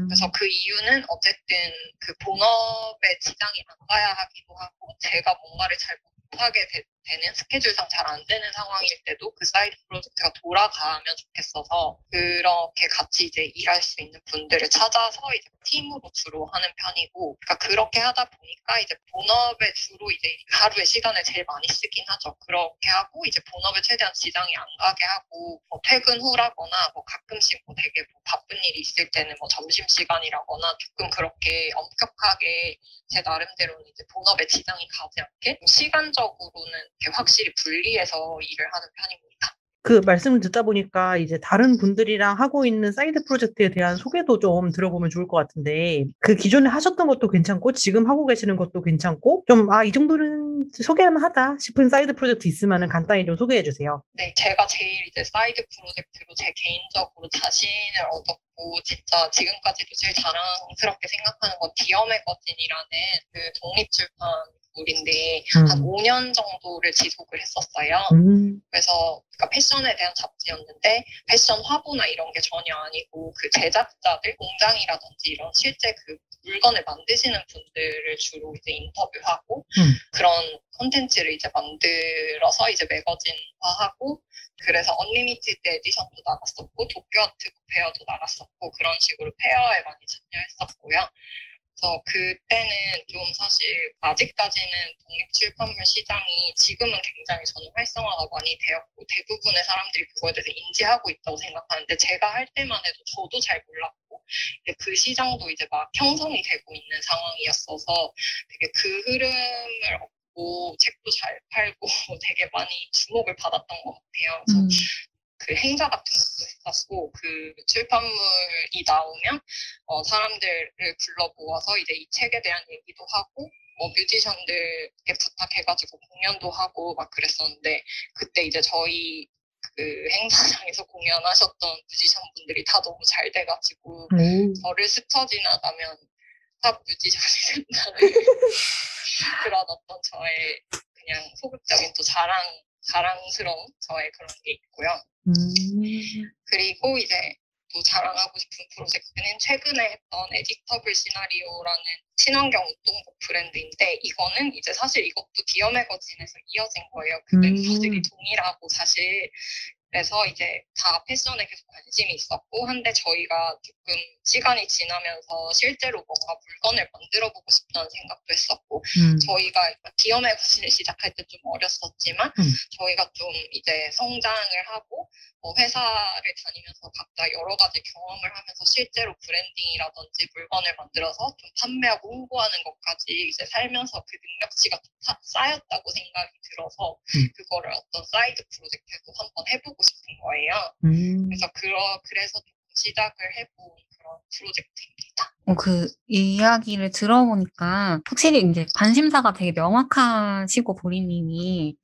그래서 그 이유는 어쨌든 그 본업에 지장이 안 가야 하기도 하고, 제가 뭔가를 잘 못하게 되는, 스케줄상 잘 안 되는 상황일 때도 그 사이드 프로젝트가 돌아가면 좋겠어서 그렇게 같이 이제 일할 수 있는 분들을 찾아서 이제 팀으로 주로 하는 편이고, 그러니까 그렇게 하다 보니까 이제 본업에 주로 이제 하루에 시간을 제일 많이 쓰긴 하죠. 그렇게 하고 이제 본업에 최대한 지장이 안 가게 하고, 퇴근 후라거나 가끔씩 되게 바쁜 일이 있을 때는 점심시간이라거나 조금 그렇게 엄격하게 제 나름대로는 이제 본업에 지장이 가지 않게 시간적으로는 이렇게 확실히 분리해서 일을 하는 편입니다. 그 말씀을 듣다 보니까 이제 다른 분들이랑 하고 있는 사이드 프로젝트에 대한 소개도 좀 들어보면 좋을 것 같은데, 그 기존에 하셨던 것도 괜찮고, 지금 하고 계시는 것도 괜찮고, 좀, 이 정도는 소개할 만하다 싶은 사이드 프로젝트 있으면 간단히 좀 소개해 주세요. 네, 제가 제일 이제 사이드 프로젝트로 제 개인적으로 자신을 얻었고, 진짜 지금까지도 제일 자랑스럽게 생각하는 건 디어 매거진이라는 그 독립출판 물인데 한 5년 정도를 지속을 했었어요. 그래서 그러니까 패션에 대한 잡지였는데 패션 화보나 이런 게 전혀 아니고 그 제작자들, 공장이라든지 이런 실제 그 물건을 만드시는 분들을 주로 이제 인터뷰하고 그런 콘텐츠를 이제 만들어서 이제 매거진화하고 그래서 언리미티드 에디션도 나갔었고 도쿄 아트 페어도 나갔었고 그런 식으로 페어에 많이 참여했었고요. 그래서 그때는 좀 사실 아직까지는 독립출판물 시장이 지금은 굉장히 저는 활성화가 많이 되었고 대부분의 사람들이 그거에 대해서 인지하고 있다고 생각하는데 제가 할 때만 해도 저도 잘 몰랐고 그 시장도 이제 막 형성이 되고 있는 상황이었어서 되게 그 흐름을 얻고 책도 잘 팔고 되게 많이 주목을 받았던 것 같아요. 그래서 그 행사 같은 것도 했었고 그 출판물이 나오면 사람들을 불러 모아서 이제 이 책에 대한 얘기도 하고 뮤지션들께 부탁해가지고 공연도 하고 막 그랬었는데 그때 이제 저희 그 행사장에서 공연하셨던 뮤지션 분들이 다 너무 잘 돼가지고 저를 스쳐 지나가면 탑 뮤지션이 된다는 그런 어떤 저의 그냥 소극적인 또 자랑스러운 저의 그런 게 있고요. 그리고 이제 또 자랑하고 싶은 프로젝트는 최근에 했던 에디터블 시나리오라는 친환경 운동복 브랜드인데 이거는 이제 사실 이것도 디어 매거진에서 이어진 거예요. 그 멤버들이 동일하고 사실 그래서 이제 다 패션에 계속 관심이 있었고 한데 저희가 조금 시간이 지나면서 실제로 뭔가 물건을 만들어보고 싶다는 생각도 했었고 저희가 디어 매거진을 시작할 때 좀 어렸었지만 저희가 좀 이제 성장을 하고 회사를 다니면서 각자 여러 가지 경험을 하면서 실제로 브랜딩이라든지 물건을 만들어서 좀 판매하고 홍보하는 것까지 이제 살면서 그 능력치가 좀 쌓였다고 생각이 들어서 그거를 어떤 사이드 프로젝트에도 한번 해보고 싶은 거예요. 그래서 좀 시작을 해본 그런 프로젝트입니다. 그 이야기를 들어보니까 확실히 이제 관심사가 되게 명확하시고 보리님이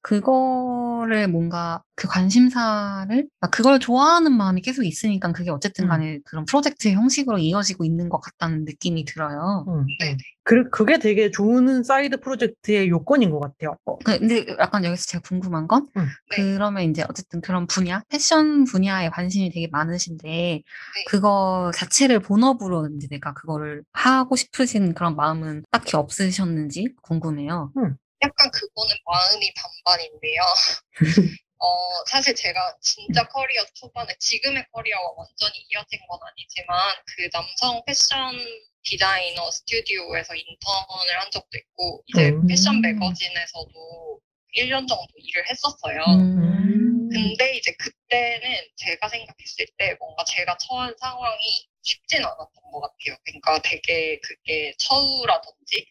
그거를 뭔가 그 관심사를 그걸 좋아하는 마음이 계속 있으니까 그게 어쨌든 간에 그런 프로젝트의 형식으로 이어지고 있는 것 같다는 느낌이 들어요. 그게 되게 좋은 사이드 프로젝트의 요건인 것 같아요. 근데 약간 여기서 제가 궁금한 건 그러면 이제 어쨌든 그런 분야, 패션 분야에 관심이 되게 많으신데 그거 자체를 본업으로 이제 내가 그거를 하고 싶으신 그런 마음은 딱히 없으셨는지 궁금해요. 약간 그거는 마음이 반반인데요. 사실 제가 진짜 커리어 초반에 지금의 커리어와 완전히 이어진 건 아니지만 그 남성 패션 디자이너 스튜디오에서 인턴을 한 적도 있고 이제 패션 매거진에서도 1년 정도 일을 했었어요. 근데 이제 그때는 제가 생각했을 때 뭔가 제가 처한 상황이 쉽진 않았던 것 같아요. 그러니까 되게 그게 처우라든지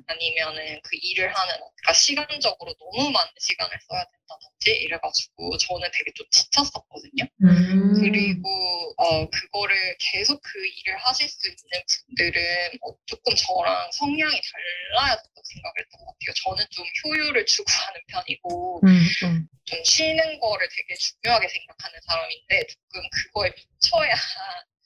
아니면은 그 일을 하는 그러니까 시간적으로 너무 많은 시간을 써야 된다든지 이래가지고 저는 되게 좀 지쳤었거든요. 그리고 그거를 계속 그 일을 하실 수 있는 분들은 조금 저랑 성향이 달라야 된다고 생각을 했던 것 같아요. 저는 좀 효율을 추구하는 편이고 좀 쉬는 거를 되게 중요하게 생각하는 사람인데 조금 그거에 미쳐야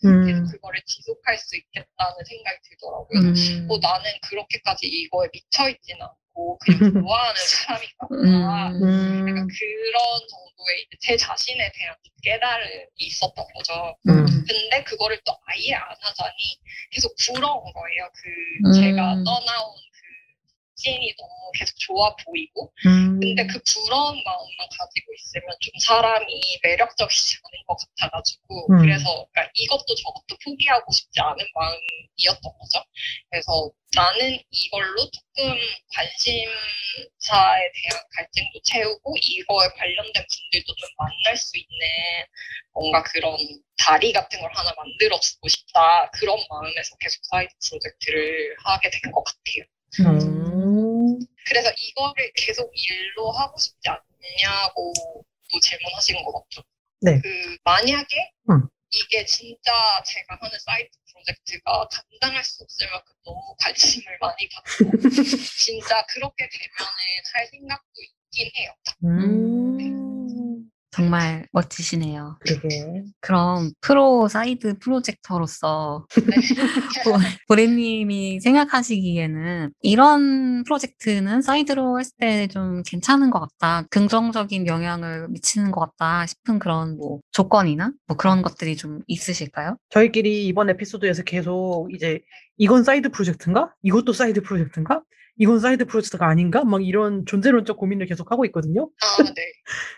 계속 그거를 지속할 수 있겠다는 생각이 들더라고요. 나는 그렇게까지 이거에 미쳐있지는 않고 그냥 좋아하는 사람인가 보다. 약간 그런 정도의 제 자신에 대한 깨달음이 있었던 거죠. 근데 그거를 또 아예 안 하자니 계속 부러운 거예요. 제가 떠나온 씬이 너무 계속 좋아 보이고 근데 그 부러운 마음만 가지고 있으면 좀 사람이 매력적이지 않은 것 같아가지고 그래서 그러니까 이것도 저것도 포기하고 싶지 않은 마음이었던 거죠. 그래서 나는 이걸로 조금 관심사에 대한 갈증도 채우고 이거에 관련된 분들도 좀 만날 수 있는 뭔가 그런 다리 같은 걸 하나 만들어주고 싶다 그런 마음에서 계속 사이드 프로젝트를 하게 된 것 같아요. 그래서 이거를 계속 일로 하고 싶지 않냐고 질문하신 거 맞죠? 네. 만약에 응. 이게 진짜 제가 하는 사이드 프로젝트가 감당할 수 없을 만큼 너무 관심을 많이 받고 진짜 그렇게 되면은 할 생각도 있긴 해요. 정말 멋지시네요. 그러게. 그럼 프로 사이드 프로젝터로서 보리님이 생각하시기에는 이런 프로젝트는 사이드로 했을 때 좀 괜찮은 것 같다, 긍정적인 영향을 미치는 것 같다 싶은 그런 뭐 조건이나 뭐 그런 것들이 좀 있으실까요? 저희끼리 이번 에피소드에서 계속 이제 이건 사이드 프로젝트인가? 이것도 사이드 프로젝트인가? 이건 사이드 프로젝트가 아닌가? 막 이런 존재론적 고민을 계속 하고 있거든요. 네.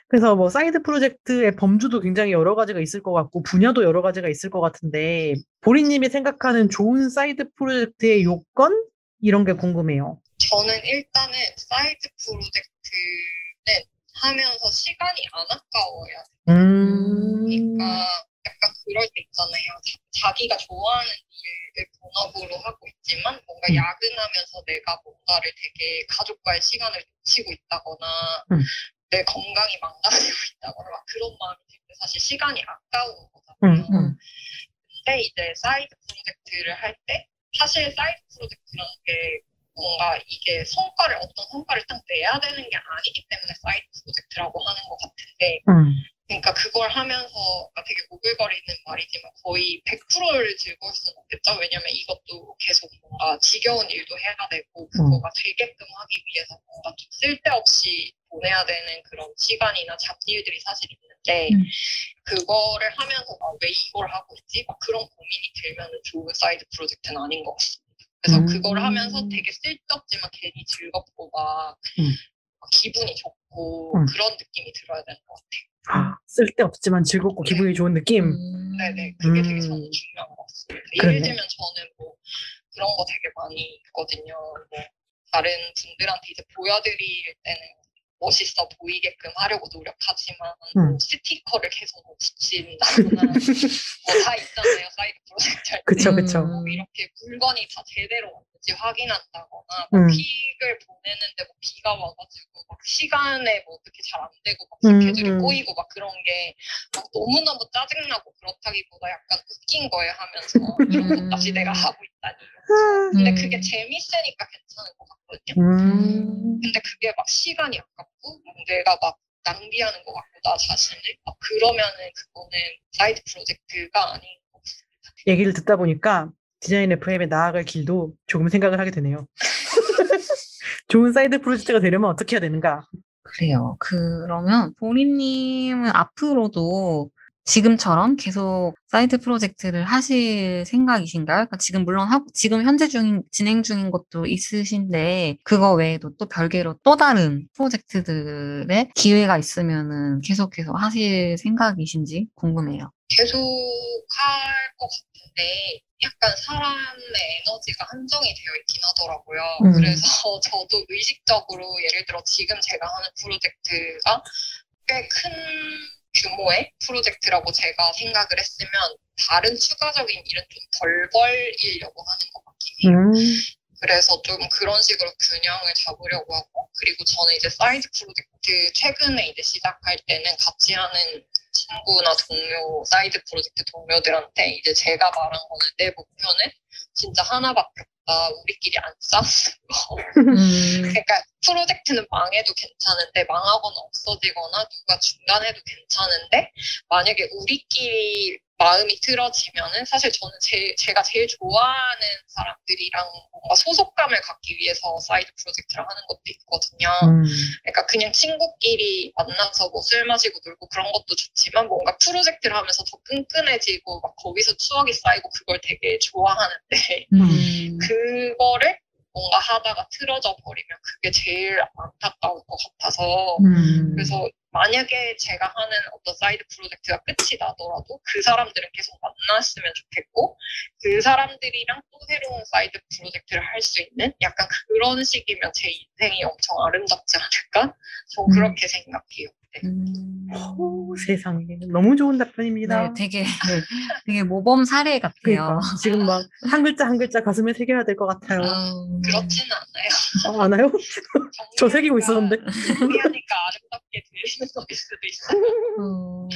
그래서 뭐 사이드 프로젝트의 범주도 굉장히 여러 가지가 있을 것 같고 분야도 여러 가지가 있을 것 같은데 보리님이 생각하는 좋은 사이드 프로젝트의 요건? 이런 게 궁금해요. 저는 일단은 사이드 프로젝트는 하면서 시간이 안 아까워야 돼요. 그러니까 약간 그럴 때 있잖아요. 자기가 좋아하는 일을 본업으로 하고 있지만 뭔가 야근하면서 내가 뭔가를 되게 가족과의 시간을 놓치고 있다거나 내 건강이 망가지고 있다거나 막 그런 마음이 들 때 사실 시간이 아까운 거잖아요. 근데 이제 사이드 프로젝트를 할 때 사실 사이드 프로젝트라는 게 뭔가 이게 어떤 성과를 딱 내야 되는 게 아니기 때문에 사이드 프로젝트라고 하는 것 같은데 그러니까 그걸 하면서 되게 오글거리는 말이지만 거의 100%를 즐거울 수는 없겠죠. 왜냐면 이것도 계속 뭔가 지겨운 일도 해야 되고 그거가 되게끔 하기 위해서 뭔가 좀 쓸데없이 보내야 되는 그런 시간이나 잡일들이 사실 있는데 그거를 하면서 왜 이걸 하고 있지? 막 그런 고민이 들면 좋은 사이드 프로젝트는 아닌 것 같습니다. 그래서 그걸 하면서 되게 쓸데없지만 괜히 즐겁고 막 기분이 좋고 그런 느낌이 들어야 되는 것 같아요. 쓸데없지만 즐겁고 기분이 좋은 느낌? 네네. 그게 되게 저는 중요한 것 같습니다. 예를 들면 저는 뭐 그런 거 되게 많이 있거든요. 뭐 다른 분들한테 이제 보여드릴 때는 멋있어 보이게끔 하려고 노력하지만 뭐 스티커를 계속 붙인다거나 뭐 다 있잖아요. 사이드 프로젝트 할 때. 그쵸. 뭐 이렇게 물건이 다 제대로 왔는지 확인한다거나 뭐 픽을 보내는데 뭐 비가 와가지고 막 시간에 뭐 어떻게 잘 안 되고 막 스케줄이 꼬이고 막 그런 게 막 너무너무 짜증나고 그렇다기보다 약간 웃긴 거예요. 하면서 이런 것까지 내가 하고 있다니. 근데 그게 재밌으니까 괜찮은 것 같거든요. 근데 그게 막 시간이 아깝고 내가 막 낭비하는 것 같고 나 자신을 막 그러면은 그거는 사이드 프로젝트가 아닌 것 같습니다. 얘기를 듣다 보니까 디자인 FM에 나아갈 길도 조금 생각을 하게 되네요. 좋은 사이드 프로젝트가 되려면 어떻게 해야 되는가? 그래요. 그러면 보리님은 앞으로도 지금처럼 계속 사이드 프로젝트를 하실 생각이신가요? 그러니까 지금 물론 지금 현재 진행 중인 것도 있으신데 그거 외에도 또 별개로 또 다른 프로젝트들의 기회가 있으면은 계속 하실 생각이신지 궁금해요. 계속 할 것 같은데 약간 사람의 에너지가 한정이 되어 있긴 하더라고요. 그래서 저도 의식적으로 예를 들어 지금 제가 하는 프로젝트가 꽤 큰 규모의 프로젝트라고 제가 생각을 했으면 다른 추가적인 일은 좀 덜 벌이려고 하는 것 같긴 해요. 그래서 좀 그런 식으로 균형을 잡으려고 하고 그리고 저는 이제 사이드 프로젝트 최근에 이제 시작할 때는 같이 하는 친구나 동료, 사이드 프로젝트 동료들한테 이제 제가 말한 거는 내 목표는 진짜 하나밖에 없다. 우리끼리 안 싸우는 거. 그러니까 프로젝트는 망해도 괜찮은데 망하거나 없어지거나 누가 중단해도 괜찮은데 만약에 우리끼리 마음이 틀어지면은 사실 저는 제가 제일 좋아하는 사람들이랑 뭔가 소속감을 갖기 위해서 사이드 프로젝트를 하는 것도 있거든요. 그러니까 그냥 친구끼리 만나서 뭐 술 마시고 놀고 그런 것도 좋지만 뭔가 프로젝트를 하면서 더 끈끈해지고 막 거기서 추억이 쌓이고 그걸 되게 좋아하는데 그거를 뭔가 하다가 틀어져 버리면 그게 제일 안타까울 것 같아서 그래서 만약에 제가 하는 어떤 사이드 프로젝트가 끝이 나더라도 그 사람들은 계속 만났으면 좋겠고 그 사람들이랑 또 새로운 사이드 프로젝트를 할 수 있는 약간 그런 식이면 제 인생이 엄청 아름답지 않을까? 전 그렇게 생각해요. 세상에 너무 좋은 답변입니다. 네, 되게 모범 사례 같아요. 그러니까 지금 막 한 글자 한 글자 가슴에 새겨야 될 것 같아요. 그렇지는 않아요. 안 와요? 저 새기고 있었는데. 정리하니까 아름답게 돼요. 드리는 거일 수도 있어요.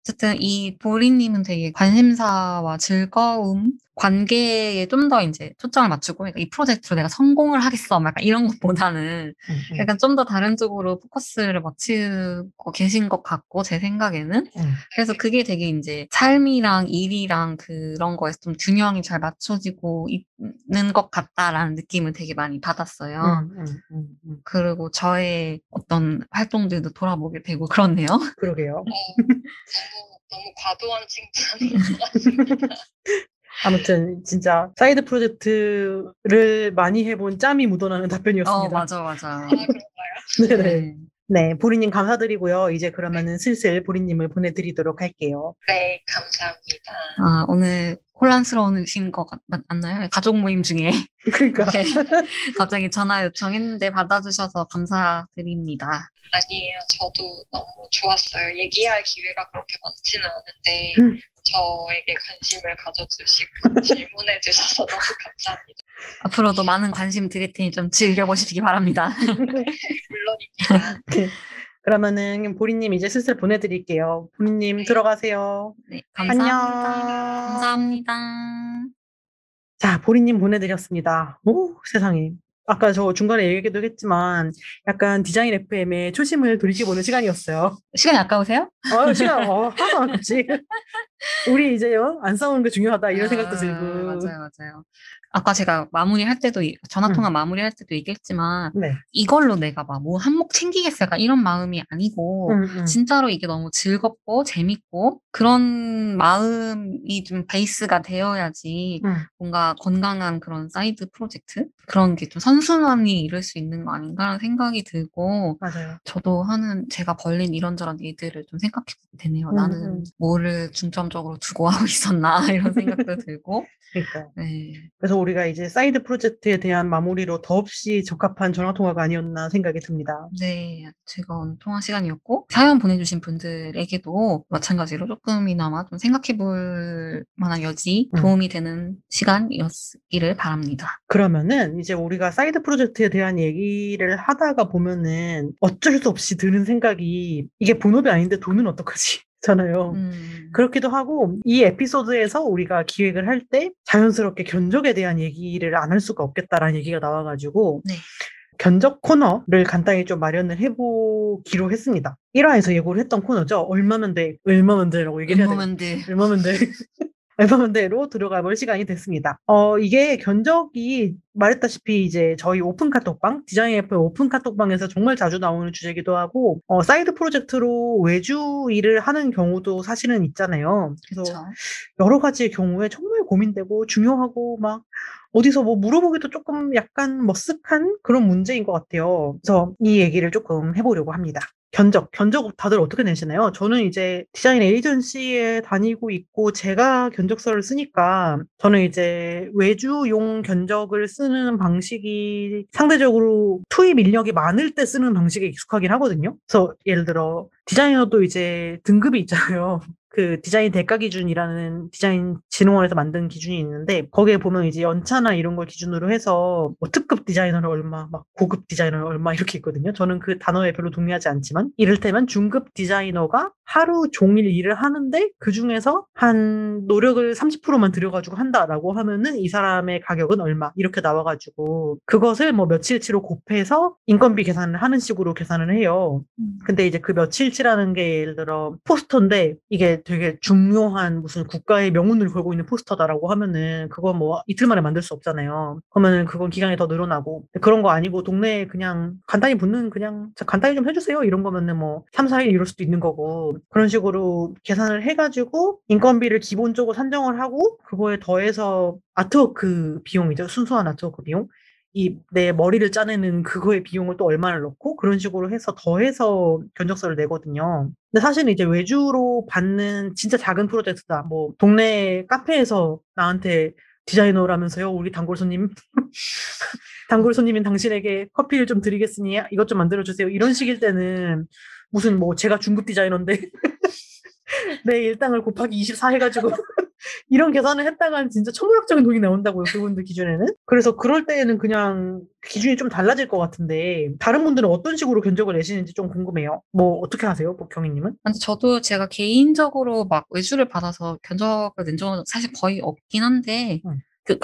어쨌든 이 보리님은 되게 관심사와 즐거움, 관계에 좀 더 이제 초점을 맞추고 이 프로젝트로 내가 성공을 하겠어, 막 약간 이런 것보다는 약간 좀 더 다른 쪽으로 포커스를 맞추고 계신 것 같고 제 생각에는 그래서 그게 되게 이제 삶이랑 일이랑 그런 거에서 좀 균형이 잘 맞춰지고 있는 것 같다라는 느낌을 되게 많이 받았어요. 그리고 저의 어떤 활동들도 돌아보게 되고 그렇네요. 그러게요. 너무 과도한 칭찬인 것 같습니다. 아무튼 진짜 사이드 프로젝트를 많이 해본 짬이 묻어나는 답변이었습니다. 맞아. 아, 그런가요? 네네. 네, 보리님 감사드리고요. 이제 그러면은 슬슬 보리님을 보내드리도록 할게요. 네, 감사합니다. 오늘 혼란스러우신 것 맞나요? 가족 모임 중에 그러니까. 갑자기 전화 요청했는데 받아주셔서 감사드립니다. 아니에요. 저도 너무 좋았어요. 얘기할 기회가 그렇게 많지는 않은데 저에게 관심을 가져주시고 질문해 주셔서 너무 감사합니다. 앞으로도 많은 관심 드릴 테니 좀 즐겨보시기 바랍니다. 물론입니다. 네. 그러면은 보리님 이제 슬슬 보내드릴게요. 보리님 네. 들어가세요. 네, 감사합니다. 안녕. 감사합니다. 자, 보리님 보내드렸습니다. 오, 세상에. 아까 저 중간에 얘기도 했지만 약간 디자인 FM의 초심을 돌이켜보는 시간이었어요. 시간이 아까우세요? 시간 하나도 안 아깝지. 우리 이제요 안 싸우는 게 중요하다 이런 생각도 들고. 맞아요. 아까 제가 마무리할 때도 전화통화 마무리할 때도 얘기했지만 네. 이걸로 내가 막 뭐 한몫 챙기겠어 약간 이런 마음이 아니고 진짜로 이게 너무 즐겁고 재밌고 그런 마음이 좀 베이스가 되어야지 뭔가 건강한 그런 사이드 프로젝트 그런 게 좀 선순환이 이룰 수 있는 거 아닌가라는 생각이 들고 맞아요. 저도 제가 벌린 이런저런 일들을 좀 생각해보게 되네요. 나는 뭐를 중점적으로 두고 하고 있었나 이런 생각도 들고 그러니까. 네. 그래서 우리가 이제 사이드 프로젝트에 대한 마무리로 더없이 적합한 전화통화가 아니었나 생각이 듭니다. 네, 즐거운 통화 시간이었고 사연 보내주신 분들에게도 마찬가지로 조금이나마 좀 생각해볼 만한 여지 도움이 되는 시간이었기를 바랍니다. 그러면은 이제 우리가 사이드 프로젝트에 대한 얘기를 하다가 보면은 어쩔 수 없이 드는 생각이 이게 본업이 아닌데 돈은 어떡하지? 잖아요. 그렇기도 하고 이 에피소드에서 우리가 기획을 할 때 자연스럽게 견적에 대한 얘기를 안 할 수가 없겠다라는 얘기가 나와가지고 네. 견적 코너를 간단히 좀 마련을 해보기로 했습니다. 1화에서 예고를 했던 코너죠. 얼마면 돼라고 얘기를 해야 돼요. 얼마면 돼. 앨범대로 들어가 볼 시간이 됐습니다. 이게 견적이 말했다시피 이제 저희 오픈 카톡방, 디자인 FM 오픈 카톡방에서 정말 자주 나오는 주제이기도 하고, 사이드 프로젝트로 외주 일을 하는 경우도 사실은 있잖아요. 그래서 그쵸. 여러 가지의 경우에 정말 고민되고 중요하고 막 어디서 뭐 물어보기도 조금 약간 머쓱한 그런 문제인 것 같아요. 그래서 이 얘기를 조금 해보려고 합니다. 견적 다들 어떻게 내시나요? 저는 이제 디자인 에이전시에 다니고 있고 제가 견적서를 쓰니까 저는 이제 외주용 견적을 쓰는 방식이 상대적으로 투입 인력이 많을 때 쓰는 방식에 익숙하긴 하거든요. 그래서 예를 들어 디자이너도 이제 등급이 있잖아요. 그 디자인 대가 기준이라는 디자인 진흥원에서 만든 기준이 있는데 거기에 보면 이제 연차나 이런 걸 기준으로 해서 뭐 특급 디자이너는 얼마, 막 고급 디자이너는 얼마 이렇게 있거든요. 저는 그 단어에 별로 동의하지 않지만 이를테면 중급 디자이너가 하루 종일 일을 하는데 그 중에서 한 노력을 30%만 들여가지고 한다라고 하면은 이 사람의 가격은 얼마 이렇게 나와가지고 그것을 뭐 며칠치로 곱해서 인건비 계산을 하는 식으로 계산을 해요. 근데 이제 그 며칠치라는 게 예를 들어 포스터인데 이게 되게 중요한 무슨 국가의 명운을 걸고 있는 포스터다라고 하면은 그거 뭐 이틀 만에 만들 수 없잖아요. 그러면은 그건 기간이 더 늘어나고 그런 거 아니고 동네에 그냥 간단히 붙는 그냥 간단히 좀 해주세요 이런 거면은 뭐 3, 4일 이럴 수도 있는 거고 그런 식으로 계산을 해가지고 인건비를 기본적으로 산정을 하고 그거에 더해서 아트워크 비용이죠. 순수한 아트워크 비용. 내 머리를 짜내는 그거의 비용을 또 얼마를 넣고 그런 식으로 해서 더해서 견적서를 내거든요. 근데 사실은 이제 외주로 받는 진짜 작은 프로젝트다. 뭐 동네 카페에서 나한테 디자이너라면서요. 우리 단골 손님. 단골 손님인 당신에게 커피를 좀 드리겠으니 이것 좀 만들어주세요. 이런 식일 때는 무슨 뭐 제가 중급 디자이너인데 내 일당을 곱하기 24 해가지고 이런 계산을 했다간 진짜 천문학적인 돈이 나온다고요, 그분들 기준에는. 그래서 그럴 때에는 그냥 기준이 좀 달라질 것 같은데 다른 분들은 어떤 식으로 견적을 내시는지 좀 궁금해요. 뭐 어떻게 하세요, 경희님은? 근데 저도 제가 개인적으로 막 외주를 받아서 견적을 낸 적은 사실 거의 없긴 한데,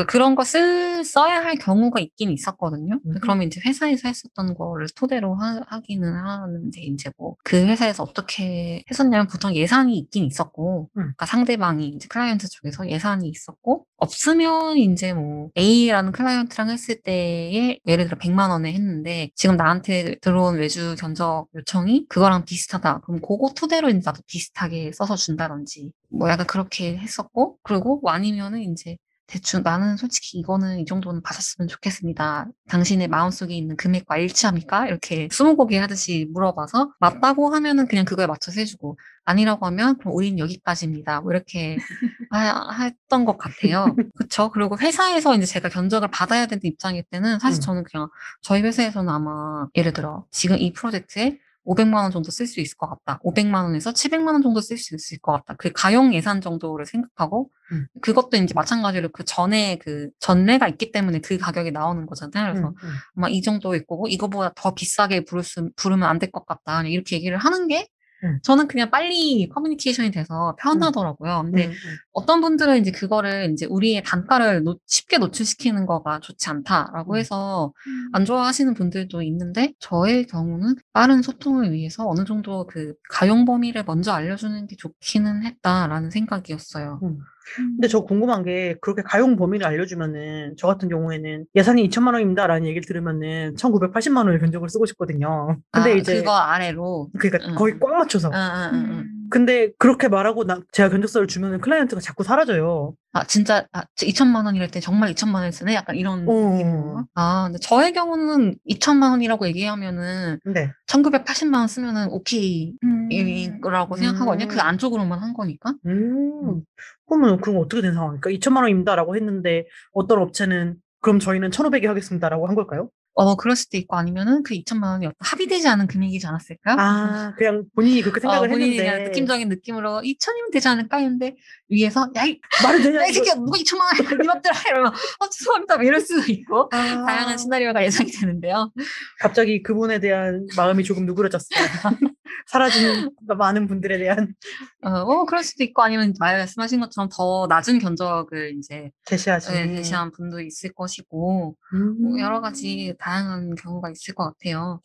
그런 거 써야 할 경우가 있긴 있었거든요. 그러면 이제 회사에서 했었던 거를 토대로 하기는 하는데, 이제 뭐, 그 회사에서 어떻게 했었냐면 보통 예산이 있긴 있었고, 그러니까 상대방이 이제 클라이언트 쪽에서 예산이 있었고, 없으면 이제 뭐, A라는 클라이언트랑 했을 때에 예를 들어 100만 원에 했는데, 지금 나한테 들어온 외주 견적 요청이 그거랑 비슷하다. 그럼 그거 토대로 이제 나도 비슷하게 써서 준다든지, 뭐 약간 그렇게 했었고, 그리고 아니면은 이제 대충 나는 솔직히 이거는 이 정도는 받았으면 좋겠습니다. 당신의 마음속에 있는 금액과 일치합니까? 이렇게 스무고개 하듯이 물어봐서 맞다고 하면은 그냥 그거에 맞춰서 해주고 아니라고 하면 그럼 우린 여기까지입니다. 뭐 이렇게 했던 것 같아요. 그쵸? 그리고 회사에서 이제 제가 견적을 받아야 되는 입장일 때는 사실 저는 그냥 저희 회사에서는 아마 예를 들어 지금 이 프로젝트에 500만 원 정도 쓸 수 있을 것 같다. 500만 원에서 700만 원 정도 쓸 수 있을 것 같다. 그 가용 예산 정도를 생각하고 그것도 이제 마찬가지로 그 전에 그 전례가 있기 때문에 그 가격이 나오는 거잖아요. 그래서 아마 이 정도일 거고 이거보다 더 비싸게 부르면 안 될 것 같다. 이렇게 얘기를 하는 게 저는 그냥 빨리 커뮤니케이션이 돼서 편하더라고요. 근데 어떤 분들은 이제 그거를 이제 우리의 단가를 쉽게 노출시키는 거가 좋지 않다라고 해서 안 좋아하시는 분들도 있는데 저의 경우는 빠른 소통을 위해서 어느 정도 그 가용 범위를 먼저 알려주는 게 좋기는 했다라는 생각이었어요. 근데 저 궁금한 게 그렇게 가용 범위를 알려주면은 저 같은 경우에는 예산이 2천만 원입니다 라는 얘기를 들으면은 1,980만 원의 견적을 쓰고 싶거든요. 근데 이제 그거 아래로 그러니까 거의 꽉 맞춰서. 근데 그렇게 말하고 제가 견적서를 주면은 클라이언트가 자꾸 사라져요. 진짜 2천만 원이랄 때 정말 2천만 원을 쓰네? 약간 이런 느낌인가? 근데 저의 경우는 2천만 원이라고 얘기하면은 네. 1980만 원 쓰면은 오케이 이라고 생각하거든요. 그 안쪽으로만 한 거니까. 그러면 그건 어떻게 된 상황입니까? 2천만 원입니다라고 했는데 어떤 업체는 그럼 저희는 1,500에 하겠습니다라고 한 걸까요? 그럴 수도 있고 아니면은 그 2천만 원이 어떤 합의되지 않은 금액이지 않았을까요? 그냥 본인이 그렇게 생각을 본인이 했는데. 그냥 느낌적인 느낌으로 2천이면 되지 않을까 했는데 위에서 말이 되냐? 이 새끼야 누가 2천만 원이야 네 맘대로 해 이러면 죄송합니다 뭐 이럴 수도 있고 다양한 시나리오가 예상이 되는데요. 갑자기 그분에 대한 마음이 조금 누그러졌어요. 사라진 많은 분들에 대한. 그럴 수도 있고 아니면 말씀하신 것처럼 더 낮은 견적을 이제 제시한 분도 있을 것이고 뭐 여러 가지 다양한 경우가 있을 것 같아요.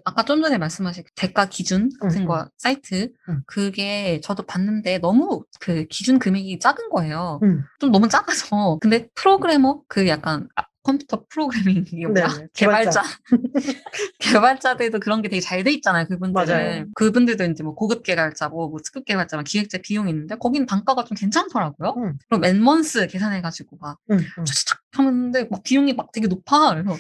아까 좀 전에 말씀하신 대가 기준 같은 거 사이트 그게 저도 봤는데 너무 그 기준 금액이 작은 거예요. 좀 너무 작아서 근데 프로그래머 약간 컴퓨터 프로그래밍 이게 뭐야? 개발자들도 그런 게 되게 잘 돼 있잖아요. 그분들은. 맞아요. 그분들도 이제 뭐 고급 개발자고 뭐 특급 개발자, 기획자 비용이 있는데 거기는 단가가 좀 괜찮더라고요. 그럼 맨먼스 계산해가지고 막 착착 하는데 막 비용이 막 되게 높아. 그래서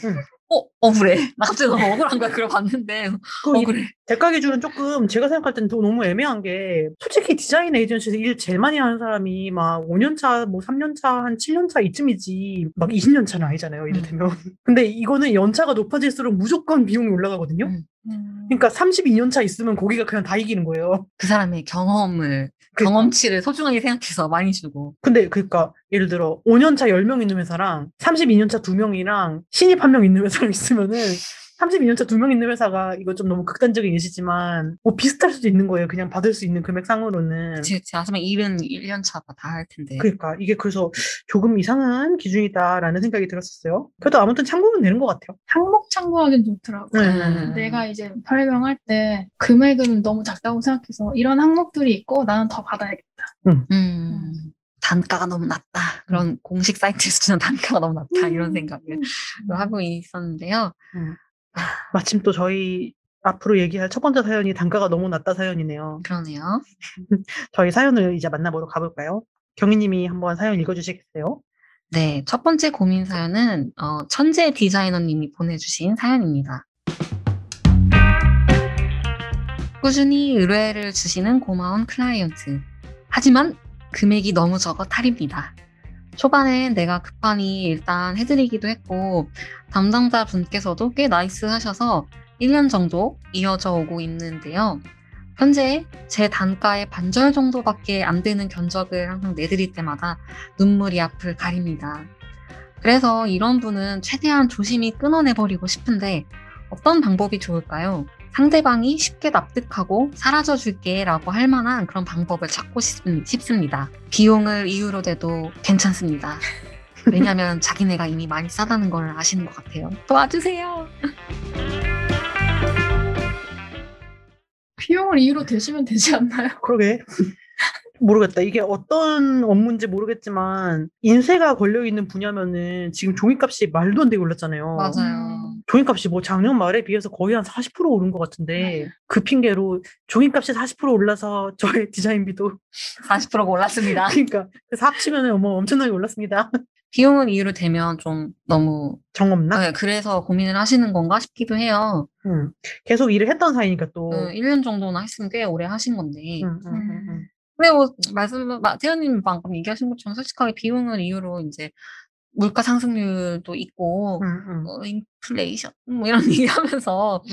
억울해. 나 갑자기 너무 억울한 거야. 그걸 봤는데 억울해. 대가 기준은 조금 제가 생각할 때는 너무 애매한 게 솔직히 디자인 에이전시에서 일 제일 많이 하는 사람이 막 5년 차, 뭐 3년 차, 한 7년 차 이쯤이지 막 20년 차는 아니잖아요. 이를테면. 근데 이거는 연차가 높아질수록 무조건 비용이 올라가거든요. 그러니까 32년 차 있으면 거기가 그냥 다 이기는 거예요. 그 사람의 경험치를 소중하게 생각해서 많이 주고. 근데 그러니까 예를 들어 5년 차 10명 있는 회사랑 32년 차 2명이랑 신입 1명 있는 회사랑 있으면은 32년 차 2명 있는 회사가 이거 좀 너무 극단적인 예시지만 뭐 비슷할 수도 있는 거예요. 그냥 받을 수 있는 금액상으로는. 그치. 하지만 일은 1년 차가 다 할 텐데. 그러니까 이게 그래서 조금 이상한 기준이다라는 생각이 들었었어요. 그래도 아무튼 참고는 되는 것 같아요. 항목 참고하기는 좋더라고요. 내가 이제 설명할 때 금액은 너무 작다고 생각해서 이런 항목들이 있고 나는 더 받아야겠다. 단가가 너무 낮다. 그런 공식 사이트에서 주는 단가가 너무 낮다. 이런 생각을 하고 있었는데요. 마침 또 저희 앞으로 얘기할 첫 번째 사연이 단가가 너무 낮다 사연이네요. 그러네요. 저희 사연을 이제 만나보러 가볼까요? 경희님이 한번 사연 읽어주시겠어요? 네, 첫 번째 고민 사연은 천재 디자이너님이 보내주신 사연입니다. 꾸준히 의뢰를 주시는 고마운 클라이언트. 하지만 금액이 너무 적어 탈입니다. 초반엔 내가 급하니 일단 해드리기도 했고 담당자 분께서도 꽤 나이스 하셔서 1년 정도 이어져 오고 있는데요. 현재 제 단가의 반절 정도밖에 안 되는 견적을 항상 내드릴 때마다 눈물이 앞을 가립니다. 그래서 이런 분은 최대한 조심히 끊어내버리고 싶은데 어떤 방법이 좋을까요? 상대방이 쉽게 납득하고 사라져줄게 라고 할 만한 그런 방법을 찾고 싶습니다. 비용을 이유로 대도 괜찮습니다. 왜냐면 자기네가 이미 많이 싸다는 걸 아시는 것 같아요. 도와주세요. 비용을 이유로 대시면 되지 않나요? 그러게. 모르겠다. 이게 어떤 업무인지 모르겠지만 인쇄가 걸려있는 분야면은 지금 종이값이 말도 안 되게 올랐잖아요. 맞아요. 종이값이 뭐 작년 말에 비해서 거의 한 40% 오른 것 같은데 그 핑계로 종이값이 40% 올라서 저의 디자인비도 40%가 올랐습니다. 그러니까 그래서 합치면 뭐 엄청나게 올랐습니다. 비용을 이유로 대면 좀 너무 정없나? 네, 그래서 고민을 하시는 건가 싶기도 해요. 계속 일을 했던 사이니까 또. 1년 정도나 했으면 꽤 오래 하신 건데. 근데 뭐 태연님 방금 얘기하신 것처럼 솔직하게 비용을 이유로 이제 물가 상승률도 있고 인플레이션 뭐 이런 얘기하면서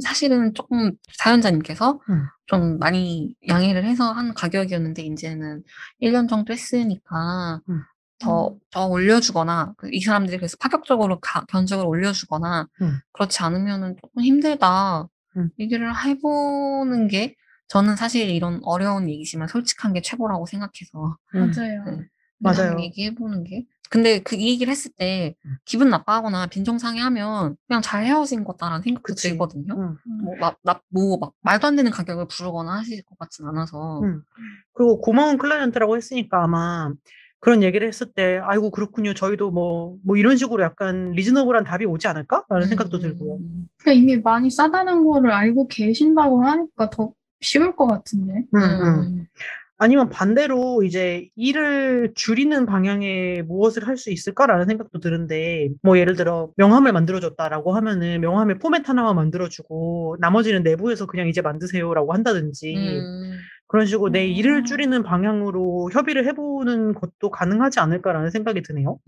사실은 조금 사연자님께서 좀 많이 양해를 해서 한 가격이었는데 이제는 1년 정도 했으니까 더 올려주거나 이 사람들이 그래서 파격적으로 견적을 올려주거나 그렇지 않으면은 조금 힘들다 얘기를 해보는 게 저는 사실 이런 어려운 얘기지만 솔직한 게 최고라고 생각해서 맞아요. 맞아요. 얘기해보는 게 근데 그 이 얘기를 했을 때 기분 나빠하거나 빈정상해하면 그냥 잘 헤어진 거다라는 생각도 들거든요. 막 말도 안 되는 가격을 부르거나 하실 것 같진 않아서. 그리고 고마운 클라이언트라고 했으니까 아마 그런 얘기를 했을 때 아이고 그렇군요. 저희도 뭐 이런 식으로 약간 리즈너블한 답이 오지 않을까라는 생각도 들고요. 그러니까 이미 많이 싸다는 거를 알고 계신다고 하니까 더 쉬울 것 같은데. 아니면 반대로 이제 일을 줄이는 방향에 무엇을 할 수 있을까라는 생각도 드는데 뭐 예를 들어 명함을 만들어줬다라고 하면은 명함의 포맷 하나만 만들어주고 나머지는 내부에서 그냥 이제 만드세요라고 한다든지 그런 식으로 내 일을 줄이는 방향으로 협의를 해보는 것도 가능하지 않을까라는 생각이 드네요.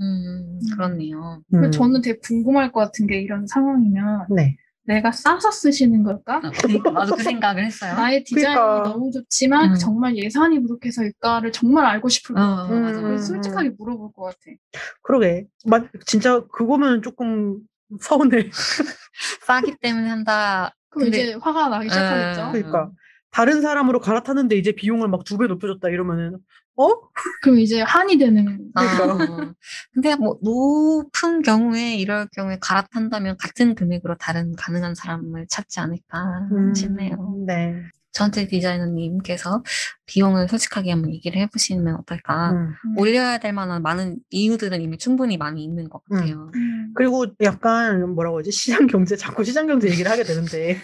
그렇네요. 저는 되게 궁금할 것 같은 게 이런 상황이면 네. 내가 싸서 쓰시는 걸까? 그러니까 나도 그 생각을 했어요. 나의 디자인이 그러니까. 너무 좋지만 정말 예산이 부족해서일까를 정말 알고 싶을 것 같아. 맞아. 그래서 솔직하게 물어볼 것 같아. 그러게. 진짜 그거면 조금 서운해. 싸기 때문에 한다. 그럼 이제 화가 나기 시작하겠죠? 그러니까 다른 사람으로 갈아탔는데 이제 비용을 막 2배 높여줬다 이러면은 그럼 이제 한이 되는. 근데 뭐 높은 경우에 이럴 경우에 갈아탄다면 같은 금액으로 다른 가능한 사람을 찾지 않을까 싶네요. 네. 전체 디자이너님께서 비용을 솔직하게 한번 얘기를 해보시면 어떨까. 올려야 될 만한 많은 이유들은 이미 충분히 많이 있는 것 같아요. 그리고 약간 뭐라고 하지? 자꾸 시장 경제 얘기를 하게 되는데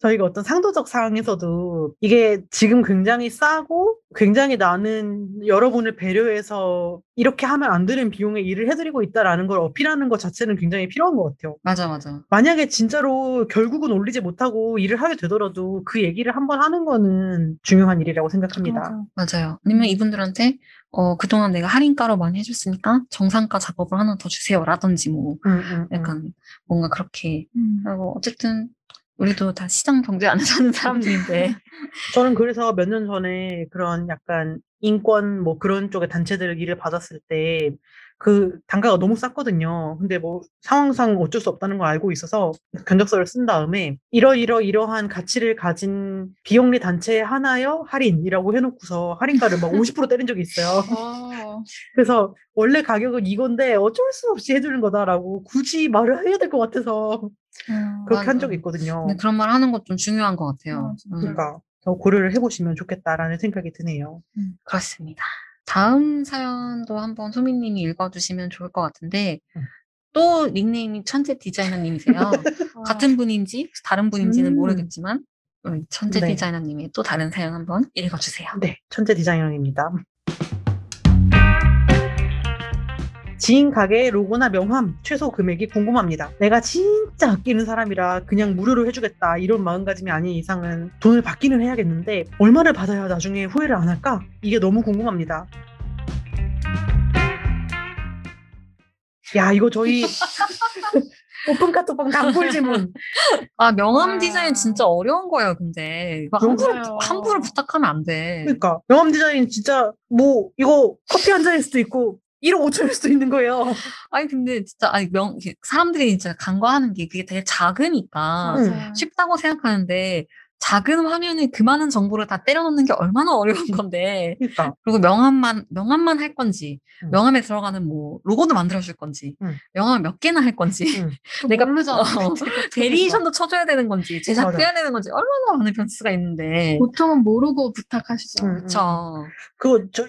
저희가 어떤 상도적 상황에서도 이게 지금 굉장히 싸고 굉장히 나는 여러분을 배려해서 이렇게 하면 안 되는 비용에 일을 해드리고 있다라는 걸 어필하는 것 자체는 굉장히 필요한 것 같아요. 맞아. 만약에 진짜로 결국은 올리지 못하고 일을 하게 되더라도 그 얘기를 한번 하는 거는 중요한 일이라고 생각합니다. 맞아요. 아니면 이분들한테 그동안 내가 할인가로 많이 해줬으니까 정상가 작업을 하나 더 주세요 라든지 뭐 약간 뭔가 그렇게 하고 어쨌든 우리도 다 시장 경제 안에 사는 사람들인데 저는 그래서 몇 년 전에 그런 약간 인권 뭐 그런 쪽의 단체들 일을 받았을 때 그 단가가 너무 쌌거든요. 근데 뭐 상황상 어쩔 수 없다는 걸 알고 있어서 견적서를 쓴 다음에 이러한 가치를 가진 비영리 단체 하나여 할인이라고 해놓고서 할인가를 막 50% 때린 적이 있어요. 그래서 원래 가격은 이건데 어쩔 수 없이 해주는 거다라고 굳이 말을 해야 될 것 같아서 그렇게 한 적이 있거든요. 근데 그런 말 하는 것 좀 중요한 것 같아요. 그러니까 더 고려를 해보시면 좋겠다라는 생각이 드네요. 그렇습니다. 다음 사연도 한번 소민님이 읽어주시면 좋을 것 같은데 또 닉네임이 천재 디자이너님이세요. 같은 분인지 다른 분인지는 모르겠지만 천재 디자이너님의 또 다른 사연 한번 읽어주세요. 네, 천재 디자이너입니다. 지인 가게의 로고나 명함, 최소 금액이 궁금합니다. 내가 진짜 아끼는 사람이라 그냥 무료로 해주겠다 이런 마음가짐이 아닌 이상은 돈을 받기는 해야겠는데 얼마를 받아야 나중에 후회를 안 할까? 이게 너무 궁금합니다. 야, 이거 저희 오픈 카톡방 단골 질문. 아, 명함 아. 디자인 진짜 어려운 거예요, 근데. 이거 맞아요. 함부로 부탁하면 안 돼. 그러니까 명함 디자인 진짜 뭐 이거 커피 한 잔일 수도 있고 1억 5천일 수도 있는 거예요. 아니, 근데 진짜, 아니, 사람들이 진짜 간과하는 게 그게 되게 작으니까 맞아요. 쉽다고 생각하는데, 작은 화면에 그 많은 정보를 다 때려넣는 게 얼마나 어려운 건데. 그러니까 그리고 명함만 할 건지, 명함에 들어가는 뭐, 로고도 만들어줄 건지, 명함 몇 개나 할 건지, 내가 모르잖아. 베리에이션도 쳐줘야 되는 건지, 제작해야 되는 건지, 얼마나 많은 변수가 있는데. 보통은 모르고 부탁하시죠. 그쵸.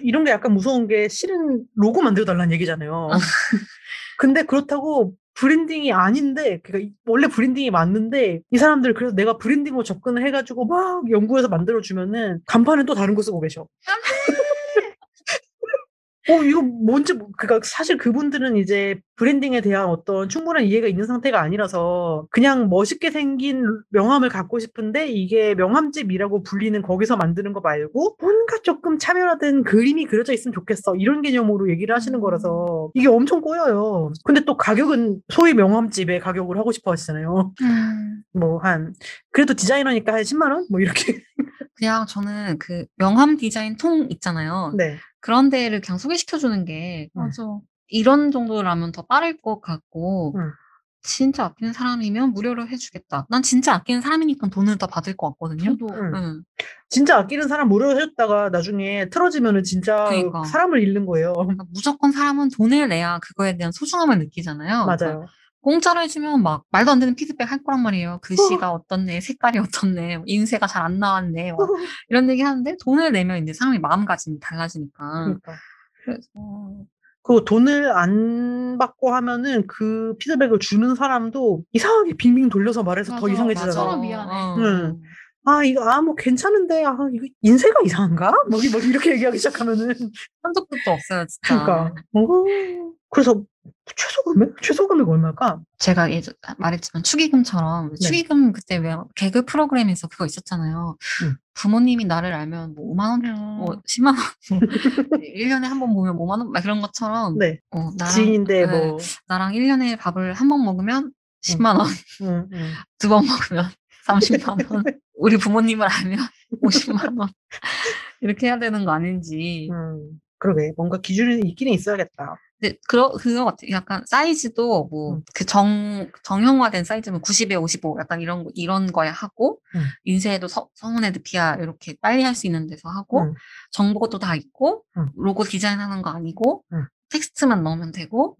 이런 게 약간 무서운 게 실은 로고 만들어 달라는 얘기잖아요. 근데 그렇다고 브랜딩이 아닌데, 그러니까 원래 브랜딩이 맞는데 이 사람들 그래서 내가 브랜딩으로 접근을 해가지고 막 연구해서 만들어주면은 간판은 또 다른 거 쓰고 계셔. 이거 뭔지, 그니까 사실 그분들은 이제 브랜딩에 대한 어떤 충분한 이해가 있는 상태가 아니라서 그냥 멋있게 생긴 명함을 갖고 싶은데 이게 명함집이라고 불리는 거기서 만드는 거 말고 뭔가 조금 차별화된 그림이 그려져 있으면 좋겠어. 이런 개념으로 얘기를 하시는 거라서 이게 엄청 꼬여요. 근데 또 가격은 소위 명함집의 가격을 하고 싶어 하시잖아요. 뭐 그래도 디자이너니까 한 10만 원? 뭐 이렇게. 그냥 저는 그 명함 디자인 통 있잖아요. 네. 그런 데를 그냥 소개시켜주는 게 맞아. 이런 정도라면 더 빠를 것 같고 진짜 아끼는 사람이면 무료로 해주겠다. 난 진짜 아끼는 사람이니까 돈을 더 받을 것 같거든요. 저도. 진짜 아끼는 사람 무료로 해줬다가 나중에 틀어지면은 진짜 그러니까. 사람을 잃는 거예요. 그러니까 무조건 사람은 돈을 내야 그거에 대한 소중함을 느끼잖아요. 맞아요. 그러니까 공짜로 해주면 막 말도 안 되는 피드백 할 거란 말이에요. 글씨가 어떻네, 색깔이 어떻네, 인쇄가 잘 안 나왔네, 막 이런 얘기 하는데 돈을 내면 이제 사람이 마음가짐이 달라지니까. 그러니까. 그래서 그 돈을 안 받고 하면은 그 피드백을 주는 사람도 이상하게 빙빙 돌려서 말해서 더 맞아, 이상해지잖아. 서로 미안해. 이거 괜찮은데, 이거 인쇄가 이상한가? 뭐 이렇게 얘기하기 시작하면은. 한도 끝도 없어요, 진짜. 그러니까. 그래서 최소금액 얼마일까? 제가 예전 말했지만 축의금처럼 네. 축의금 그때 왜 개그 프로그램에서 그거 있었잖아요. 부모님이 나를 알면 뭐 5만 원, 뭐 10만 원, 1년에 한 번 보면 5만 원, 막 그런 것처럼. 네. 나랑, 지인인데 뭐. 나랑 1년에 밥을 한 번 먹으면 10만 원, 두 번 먹으면 30만 원, 우리 부모님을 알면 50만 원 이렇게 해야 되는 거 아닌지. 그러게 뭔가 기준이 있기는 있어야겠다. 근데 그거 같아요. 약간 사이즈도 뭐 그 정형화된 사이즈면 90에 55 약간 이런 거에 하고 인쇄도 성운 에드피아 이렇게 빨리 할 수 있는 데서 하고 정보도 다 있고 로고 디자인하는 거 아니고 텍스트만 넣으면 되고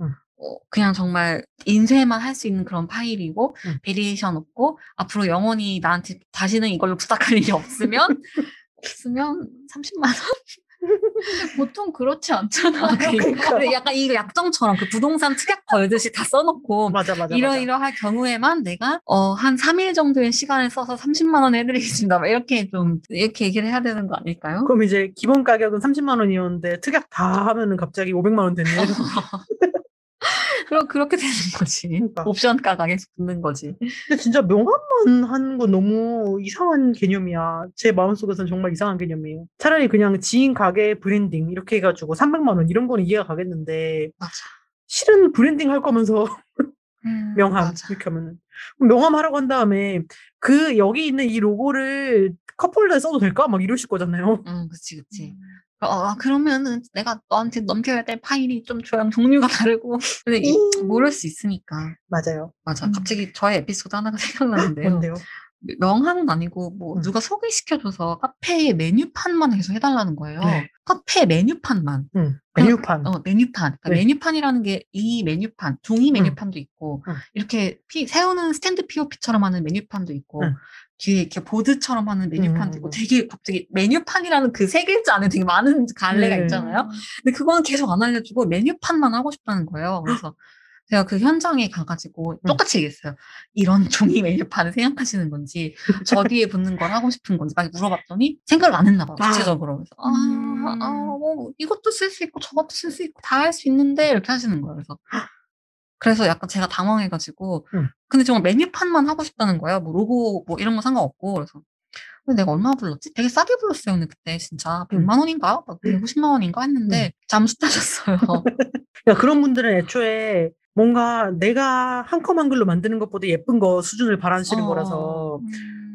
그냥 정말 인쇄만 할 수 있는 그런 파일이고 베리에이션 없고 앞으로 영원히 나한테 다시는 이걸로 부탁할 일이 없으면 30만 원? 근데 보통 그렇지 않잖아. 그러니까. 약간 이거 약정처럼 그 부동산 특약 걸듯이 다 써놓고 맞아. 이러할 경우에만 내가 한 3일 정도의 시간을 써서 30만 원 해드리겠습니다. 이렇게 얘기를 해야 되는 거 아닐까요? 그럼 이제 기본 가격은 30만 원이었는데 특약 다 하면은 갑자기 500만 원 되네. 그렇게 되는 거지. 그러니까. 옵션가가 계속 붙는 거지. 근데 진짜 명함만 하는 건 너무 이상한 개념이야. 제 마음속에서는 정말 이상한 개념이에요. 차라리 그냥 지인 가게 브랜딩 이렇게 해가지고 300만 원 이런 거는 이해가 가겠는데 맞아. 실은 브랜딩 할 거면서 명함 맞아. 이렇게 하면은 명함 하라고 한 다음에 여기 있는 이 로고를 컵홀더에 써도 될까? 막 이러실 거잖아요. 그치. 그러면은 내가 너한테 넘겨야 될 파일이 좀 종류가 다르고. 근데 모를 수 있으니까. 맞아요. 맞아. 갑자기 저의 에피소드 하나가 생각나는데요. 뭔데요? 명함은 아니고 뭐 누가 소개시켜줘서 카페에 메뉴판만 계속 해달라는 거예요. 카페 메뉴판만. 메뉴판. 메뉴판. 그러니까 네. 메뉴판이라는 게 이 메뉴판, 종이 메뉴판도 있고 이렇게 세우는 스탠드 POP처럼 하는 메뉴판도 있고 뒤에 이렇게 보드처럼 하는 메뉴판도 있고 되게 갑자기 메뉴판이라는 그 세 글자 안에 되게 많은 갈래가 있잖아요. 근데 그거는 계속 안 알려주고 메뉴판만 하고 싶다는 거예요. 그래서 제가 그 현장에 가가지고 똑같이 얘기했어요. 이런 종이 메뉴판을 생각하시는 건지 저 뒤에 붙는 걸 하고 싶은 건지 막 물어봤더니 생각을 안 했나 봐요. 구체적으로. 그래서 뭐 이것도 쓸 수 있고 저것도 쓸 수 있고 다 할 수 있는데 이렇게 하시는 거예요. 그래서 약간 제가 당황해가지고 근데 정말 메뉴판만 하고 싶다는 거예요. 뭐 로고 뭐 이런 거 상관없고. 그래서 근데 내가 얼마 불렀지? 되게 싸게 불렀어요. 근데 그때 진짜 100만 원인가? 150만 원인가 했는데 잠수 타셨어요. 그러니까 그런 분들은 애초에 뭔가 내가 한 컴 한글로 만드는 것보다 예쁜 거 수준을 바라시는 거라서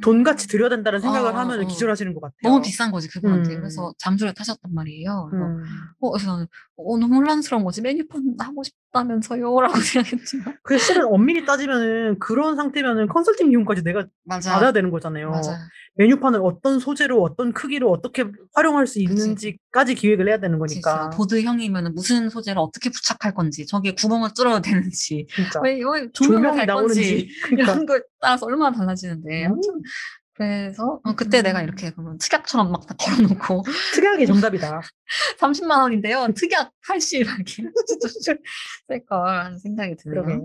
돈같이 들여야 된다는 생각을 하면 기절하시는 것 같아요. 너무 비싼 거지 그분한테. 그래서 잠수를 타셨단 말이에요. 그래서 저는 너무 혼란스러운 거지. 메뉴판 하고 싶다면서요? 라고 생각했지만. 그래서 실은 엄밀히 따지면은 그런 상태면은 컨설팅 비용까지 내가 받아야 되는 거잖아요. 맞아. 메뉴판을 어떤 소재로 어떤 크기로 어떻게 활용할 수 있는지까지 기획을 해야 되는 거니까. 보드형이면 무슨 소재를 어떻게 부착할 건지, 저기에 구멍을 뚫어야 되는지, 진짜. 왜 조명이 나오는지 그러니까. 이런 거에 따라서 얼마나 달라지는데. 아무튼 그래서 그때 내가 이렇게 그러면 특약처럼 막 다 걸어놓고 특약이 정답이다. 30만 원인데요. 특약 80 이렇게 쓸걸 하는 생각이 드네요. 그러게.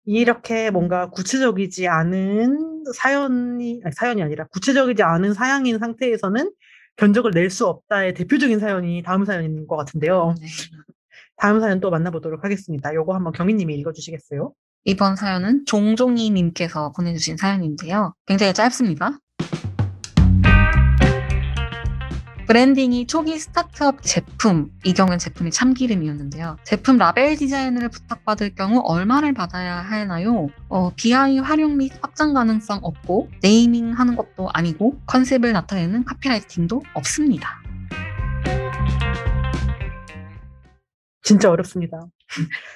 이렇게 뭔가 구체적이지 않은 사연이 아니라 구체적이지 않은 사양인 상태에서는 견적을 낼 수 없다의 대표적인 사연이 다음 사연인 것 같은데요. 네. 다음 사연 또 만나보도록 하겠습니다. 요거 한번 경희님이 읽어주시겠어요? 이번 사연은 종종이님께서 보내주신 사연인데요. 굉장히 짧습니다. 브랜딩이 초기 스타트업 제품, 이 경우는 제품이 참기름이었는데요. 제품 라벨 디자인을 부탁받을 경우 얼마를 받아야 하나요? BI 활용 및 확장 가능성 없고 네이밍하는 것도 아니고 컨셉을 나타내는 카피라이팅도 없습니다. 진짜 어렵습니다.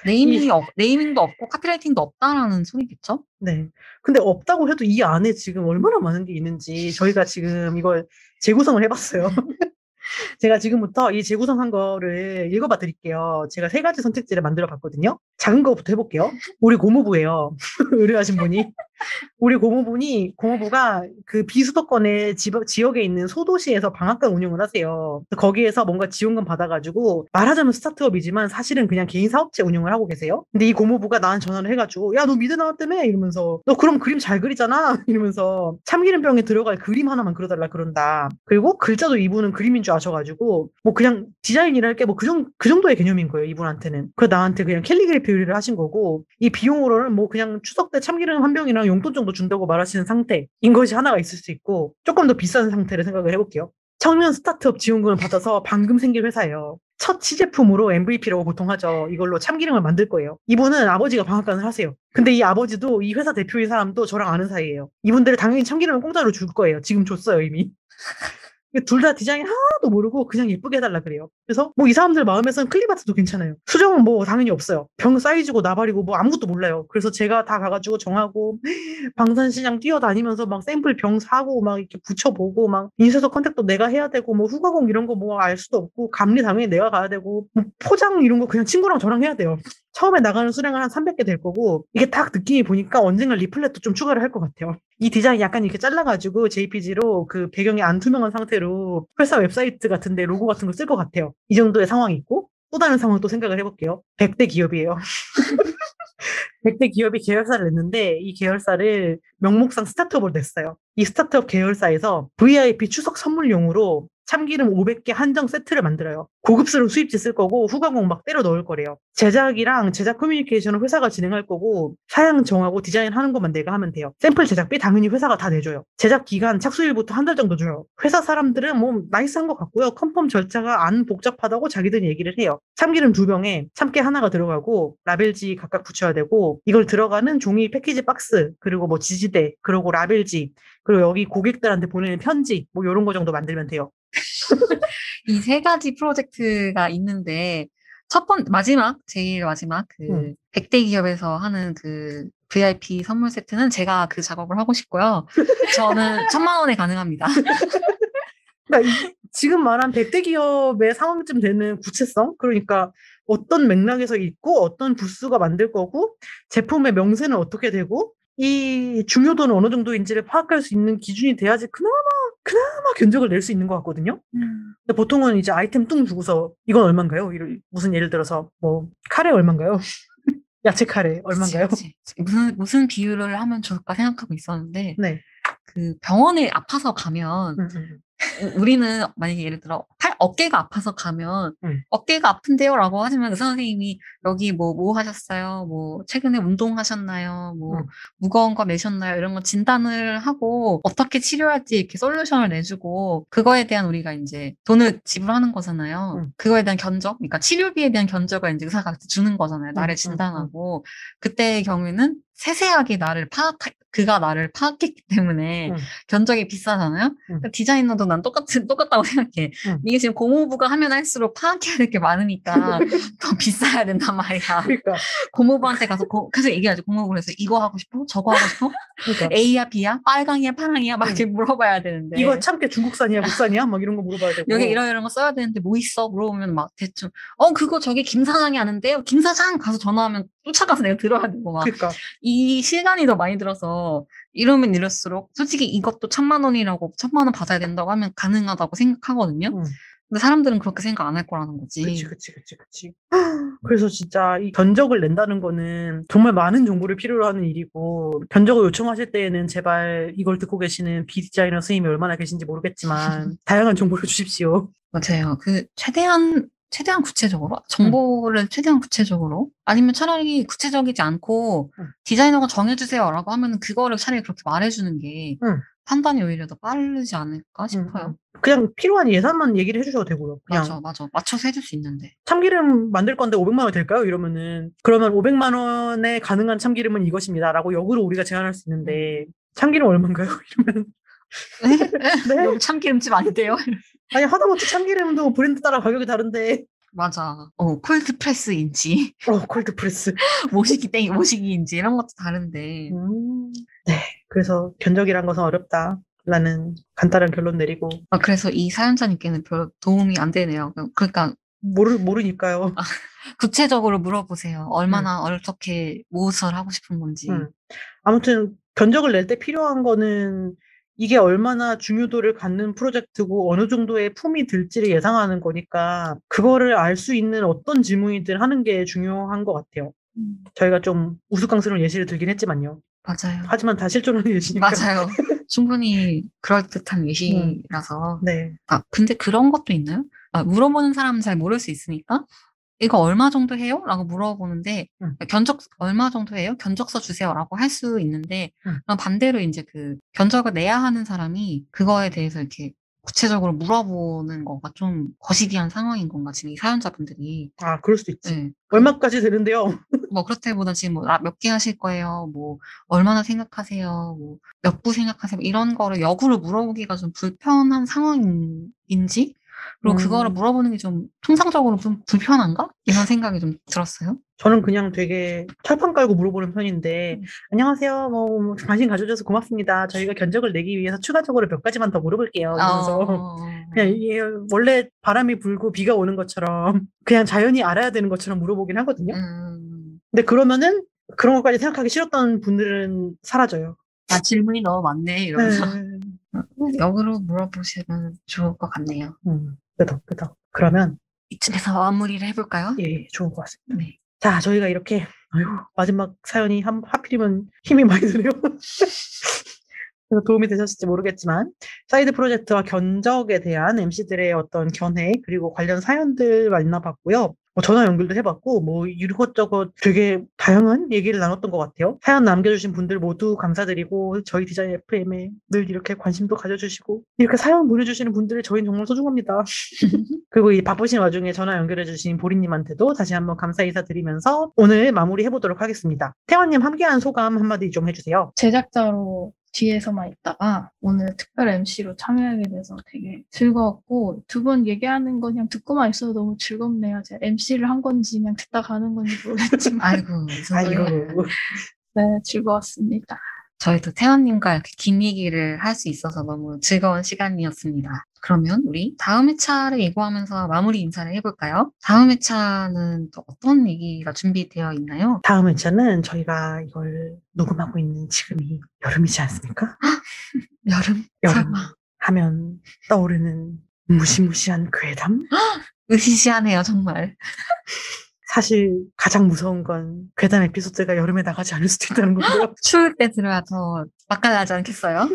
네이밍도 없고 카피라이팅도 없다라는 소리겠죠? 네. 근데 없다고 해도 이 안에 지금 얼마나 많은 게 있는지 저희가 지금 이걸 재구성을 해봤어요. 제가 지금부터 이 재구성한 거를 읽어봐 드릴게요. 제가 3가지 선택지를 만들어 봤거든요. 작은 거부터 해볼게요. 우리 고모부예요. 의뢰하신 분이. 우리 고모부가 그 비수도권의 지역에 있는 소도시에서 방앗간 운영을 하세요. 거기에서 뭔가 지원금 받아가지고 말하자면 스타트업이지만 사실은 그냥 개인 사업체 운영을 하고 계세요. 근데 이 고모부가 나한테 전화를 해가지고 야, 너 미드 나왔다며? 이러면서 너 그럼 그림 잘 그리잖아? 이러면서 참기름병에 들어갈 그림 하나만 그려달라 그런다. 그리고 글자도 이분은 그림인 줄 아셔가지고 뭐 그냥 디자인이랄 게 뭐 그 정도의 개념인 거예요, 이분한테는. 그래서 나한테 그냥 캘리그래피 의뢰를 하신 거고 이 비용으로는 뭐 그냥 추석 때 참기름 한 병이랑 용돈 정도 준다고 말하시는 상태인 것이 하나가 있을 수 있고 조금 더 비싼 상태를 생각을 해볼게요. 청년 스타트업 지원금을 받아서 방금 생긴 회사예요. 첫 시제품으로 MVP라고 보통 하죠. 이걸로 참기름을 만들 거예요. 이분은 아버지가 방앗간을 하세요. 근데 이 아버지도 이 회사 대표인 사람도 저랑 아는 사이예요. 이분들은 당연히 참기름을 공짜로 줄 거예요. 지금 줬어요, 이미. 둘 다 디자인 하나도 모르고 그냥 예쁘게 해달라 그래요. 그래서 뭐 이 사람들 마음에서는 클리바트도 괜찮아요. 수정은 뭐 당연히 없어요. 병 사이즈고 나발이고 뭐 아무것도 몰라요. 그래서 제가 다 가가지고 정하고 방산시장 뛰어다니면서 막 샘플 병 사고 막 이렇게 붙여보고 막 인쇄소 컨택도 내가 해야 되고 뭐 후가공 이런 거 뭐 알 수도 없고 감리 당연히 내가 가야 되고 뭐 포장 이런 거 그냥 친구랑 저랑 해야 돼요. 처음에 나가는 수량은 한 300개 될 거고 이게 딱 느낌이 보니까 언젠가 리플렛도 좀 추가를 할 것 같아요. 이 디자인 약간 이렇게 잘라가지고 JPG로 그 배경이 안 투명한 상태로 회사 웹사이트 같은데 로고 같은 거 쓸 것 같아요. 이 정도의 상황이 있고 또 다른 상황 또 생각을 해볼게요. 100대 기업이에요. 100대 기업이 계열사를 냈는데 이 계열사를 명목상 스타트업으로 냈어요. 이 스타트업 계열사에서 VIP 추석 선물용으로 참기름 500개 한정 세트를 만들어요. 고급스러운 수입지 쓸 거고 후가공 막 때려 넣을 거래요. 제작이랑 제작 커뮤니케이션은 회사가 진행할 거고 사양 정하고 디자인 하는 것만 내가 하면 돼요. 샘플 제작비 당연히 회사가 다 내줘요. 제작 기간 착수일부터 한 달 정도 줘요. 회사 사람들은 뭐 나이스한 것 같고요. 컨펌 절차가 안 복잡하다고 자기들이 얘기를 해요. 참기름 2병에 참깨 하나가 들어가고 라벨지 각각 붙여야 되고 이걸 들어가는 종이 패키지 박스 그리고 뭐 지지대 그리고 라벨지 그리고 여기 고객들한테 보내는 편지 뭐 이런 거 정도 만들면 돼요. 이 3가지 프로젝트가 있는데 제일 마지막 그 100대 기업에서 하는 그 VIP 선물 세트는 제가 그 작업을 하고 싶고요. 저는 1000만 원에 가능합니다. 그러니까 지금 말한 100대 기업의 상황쯤 되는 구체성 그러니까 어떤 맥락에서 있고 어떤 부스가 만들 거고 제품의 명세는 어떻게 되고 이 중요도는 어느 정도인지를 파악할 수 있는 기준이 돼야지 그나마 견적을 낼 수 있는 것 같거든요. 근데 보통은 이제 아이템 뚱 주고서 이건 얼만가요? 무슨 예를 들어서 뭐 카레 얼만가요? 야채 카레 얼만가요? 그치. 무슨 비율을 하면 좋을까 생각하고 있었는데 네. 그 병원에 아파서 가면 우리는 만약에 예를 들어 어깨가 아파서 가면 어깨가 아픈데요? 라고 하시면 의사 선생님이 여기 뭐 하셨어요? 뭐 최근에 운동하셨나요? 뭐 무거운 거 내셨나요? 이런 거 진단을 하고 어떻게 치료할지 이렇게 솔루션을 내주고 그거에 대한 우리가 이제 돈을 지불하는 거잖아요. 그거에 대한 견적, 그러니까 치료비에 대한 견적을 이제 의사가 주는 거잖아요. 나를 진단하고 그때의 경우에는 세세하게 그가 나를 파악했기 때문에 견적이 비싸잖아요. 그러니까 디자이너도 난 똑같다고 생각해. 이게 지금 고모부가 하면 할수록 파악해야 될 게 많으니까 더 비싸야 된단 말이야. 그러니까. 고모부한테 가서 계속 얘기하지. 고모부에서 이거 하고 싶어? 저거 하고 싶어? 그러니까. A야 B야? 빨강이야 파랑이야? 막 이렇게 물어봐야 되는데. 이거 참깨 중국산이야 국산이야? 막 이런 거 물어봐야 되고. 여기 이런 거 써야 되는데 뭐 있어? 물어보면 막 대충 그거 저기 김 사장이 아는데요. 김 사장 가서 전화하면 쫓아가서 내가 들어야 되고 막. 그러니까. 이 시간이 더 많이 들어서 이러면 이럴수록 솔직히 이것도 1,000만 원이라고 1,000만 원 받아야 된다고 하면 가능하다고 생각하거든요. 근데 사람들은 그렇게 생각 안 할 거라는 거지. 그치. 그래서 진짜 이 견적을 낸다는 거는 정말 많은 정보를 필요로 하는 일이고 견적을 요청하실 때에는 제발 이걸 듣고 계시는 비디자이너 선생님이 얼마나 계신지 모르겠지만 다양한 정보를 주십시오. 맞아요. 최대한 구체적으로 정보를 최대한 구체적으로 아니면 차라리 구체적이지 않고 디자이너가 정해주세요라고 하면은 그거를 차라리 그렇게 말해주는 게 판단이 오히려 더 빠르지 않을까 싶어요. 그냥 필요한 예산만 얘기를 해주셔도 되고요. 그냥 맞아. 맞춰서 해줄 수 있는데. 참기름 만들 건데 500만 원 될까요? 이러면은 그러면 500만 원에 가능한 참기름은 이것입니다라고 역으로 우리가 제안할 수 있는데 참기름 얼마인가요? 이러면 네? 여기 참기름집 아닌데요? 아니 하다못해 참기름도 브랜드 따라 가격이 다른데. 맞아. 콜드프레스인지 콜드프레스 모시기인지 이런 것도 다른데. 네. 그래서 견적이란 것은 어렵다라는 간단한 결론 내리고. 그래서 이 사연자님께는 별 도움이 안 되네요. 그러니까 모르니까요. 구체적으로 물어보세요. 얼마나 어떻게 무엇을 하고 싶은 건지. 아무튼 견적을 낼 때 필요한 거는 이게 얼마나 중요도를 갖는 프로젝트고 어느 정도의 품이 들지를 예상하는 거니까 그거를 알 수 있는 어떤 질문이든 하는 게 중요한 것 같아요. 저희가 좀 우스꽝스러운 예시를 들긴 했지만요. 맞아요. 하지만 다 실존하는 예시니까. 맞아요. 충분히 그럴듯한 예시라서. 네. 근데 그런 것도 있나요? 물어보는 사람은 잘 모를 수 있으니까 이거 얼마 정도 해요? 라고 물어보는데 견적 얼마 정도 해요? 견적서 주세요 라고 할 수 있는데 그럼 반대로 이제 그 견적을 내야 하는 사람이 그거에 대해서 이렇게 구체적으로 물어보는 거가 좀 거시기한 상황인 건가 지금 이 사연자분들이. 그럴 수도 있지. 네. 얼마까지 되는데요? 뭐 그렇다기보다 지금 몇 개 하실 거예요? 뭐 얼마나 생각하세요? 뭐 몇 부 생각하세요? 이런 거를 역으로 물어보기가 좀 불편한 상황인지 그리고 그거를 물어보는 게 좀 통상적으로 좀 불편한가? 이런 생각이 좀 들었어요. 저는 그냥 되게 철판 깔고 물어보는 편인데 안녕하세요. 뭐 관심 가져줘서 고맙습니다. 저희가 견적을 내기 위해서 추가적으로 몇 가지만 더 물어볼게요. 이러면서 그냥 이게 원래 바람이 불고 비가 오는 것처럼 그냥 자연히 알아야 되는 것처럼 물어보긴 하거든요. 근데 그러면은 그런 것까지 생각하기 싫었던 분들은 사라져요. 질문이 너무 많네 이러면서. 역으로 물어보시면 좋을 것 같네요. 끄덕. 그러면 이쯤에서 마무리를 해볼까요? 예, 좋은 것 같습니다. 네. 자, 저희가 이렇게 마지막 사연이 하필이면 힘이 많이 드네요. 그래서 도움이 되셨을지 모르겠지만 사이드 프로젝트와 견적에 대한 MC들의 어떤 견해 그리고 관련 사연들 만나봤고요. 전화 연결도 해봤고 이것저것 되게 다양한 얘기를 나눴던 것 같아요. 사연 남겨주신 분들 모두 감사드리고 저희 디자인 FM에 늘 이렇게 관심도 가져주시고 이렇게 사연 보내주시는 분들이 저희는 정말 소중합니다. 그리고 이 바쁘신 와중에 전화 연결해주신 보리님한테도 다시 한번 감사 인사드리면서 오늘 마무리해보도록 하겠습니다. 태환님 함께한 소감 한마디 좀 해주세요. 제작자로 뒤에서만 있다가 오늘 특별 MC로 참여하게 돼서 되게 즐거웠고 두 분 얘기하는 거 그냥 듣고만 있어도 너무 즐겁네요. 제가 MC를 한 건지 그냥 듣다 가는 건지 모르겠지만 아이고. 네, 즐거웠습니다. 저희도 태연님과 이렇게 긴 얘기를 할 수 있어서 너무 즐거운 시간이었습니다. 그러면 우리 다음 회차를 예고하면서 마무리 인사를 해볼까요? 다음 회차는 또 어떤 얘기가 준비되어 있나요? 다음 회차는 저희가 이걸 녹음하고 있는 지금이 여름이지 않습니까? 여름 하면 떠오르는 무시무시한 괴담? 으시시하네요 정말. 사실 가장 무서운 건 괴담 에피소드가 여름에 나가지 않을 수도 있다는 건데요. 추울 때 들어야 더 맛깔나지 않겠어요?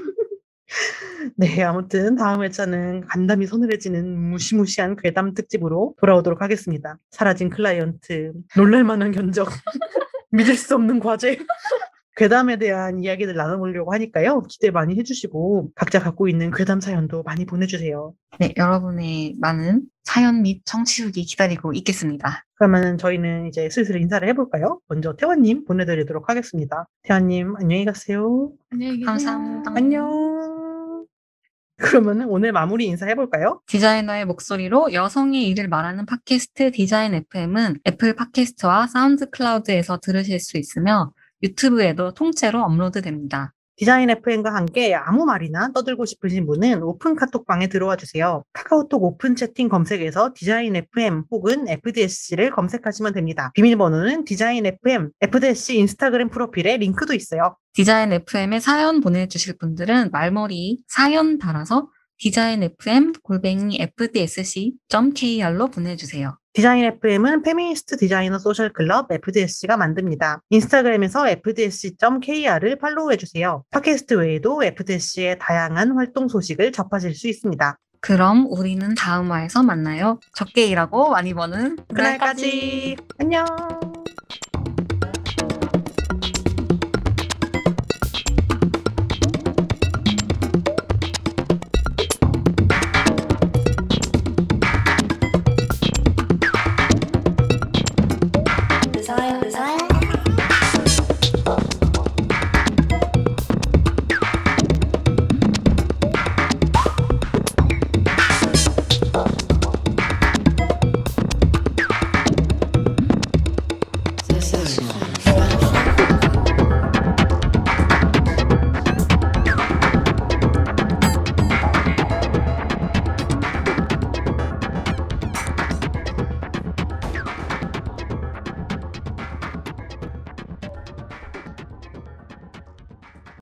네, 아무튼 다음 회차는 간담이 서늘해지는 무시무시한 괴담 특집으로 돌아오도록 하겠습니다. 사라진 클라이언트, 놀랄만한 견적, 믿을 수 없는 과제. 괴담에 대한 이야기를 나눠보려고 하니까요. 기대 많이 해주시고 각자 갖고 있는 괴담 사연도 많이 보내주세요. 네, 여러분의 많은 사연 및 청취 후기 기다리고 있겠습니다. 그러면 저희는 이제 슬슬 인사를 해볼까요? 먼저 태환님 보내드리도록 하겠습니다. 태환님 안녕히 가세요. 안녕히 계세요. 감사합니다. 안녕. 그러면 오늘 마무리 인사해볼까요? 디자이너의 목소리로 여성의 일을 말하는 팟캐스트 디자인 FM은 애플 팟캐스트와 사운드 클라우드에서 들으실 수 있으며 유튜브에도 통째로 업로드됩니다. 디자인 FM과 함께 아무 말이나 떠들고 싶으신 분은 오픈 카톡방에 들어와 주세요. 카카오톡 오픈 채팅 검색에서 디자인 FM 혹은 FDSC를 검색하시면 됩니다. 비밀번호는 디자인 FM, FDSC 인스타그램 프로필에 링크도 있어요. 디자인 FM에 사연 보내주실 분들은 말머리 사연 달아서 디자인 FM @fdsc.kr로 보내주세요. 디자인 FM은 페미니스트 디자이너 소셜 클럽 FDSC가 만듭니다. 인스타그램에서 fdsc.kr을 팔로우해주세요. 팟캐스트 외에도 FDSC의 다양한 활동 소식을 접하실 수 있습니다. 그럼 우리는 다음 화에서 만나요. 적게 일하고 많이 버는 그날까지 안녕.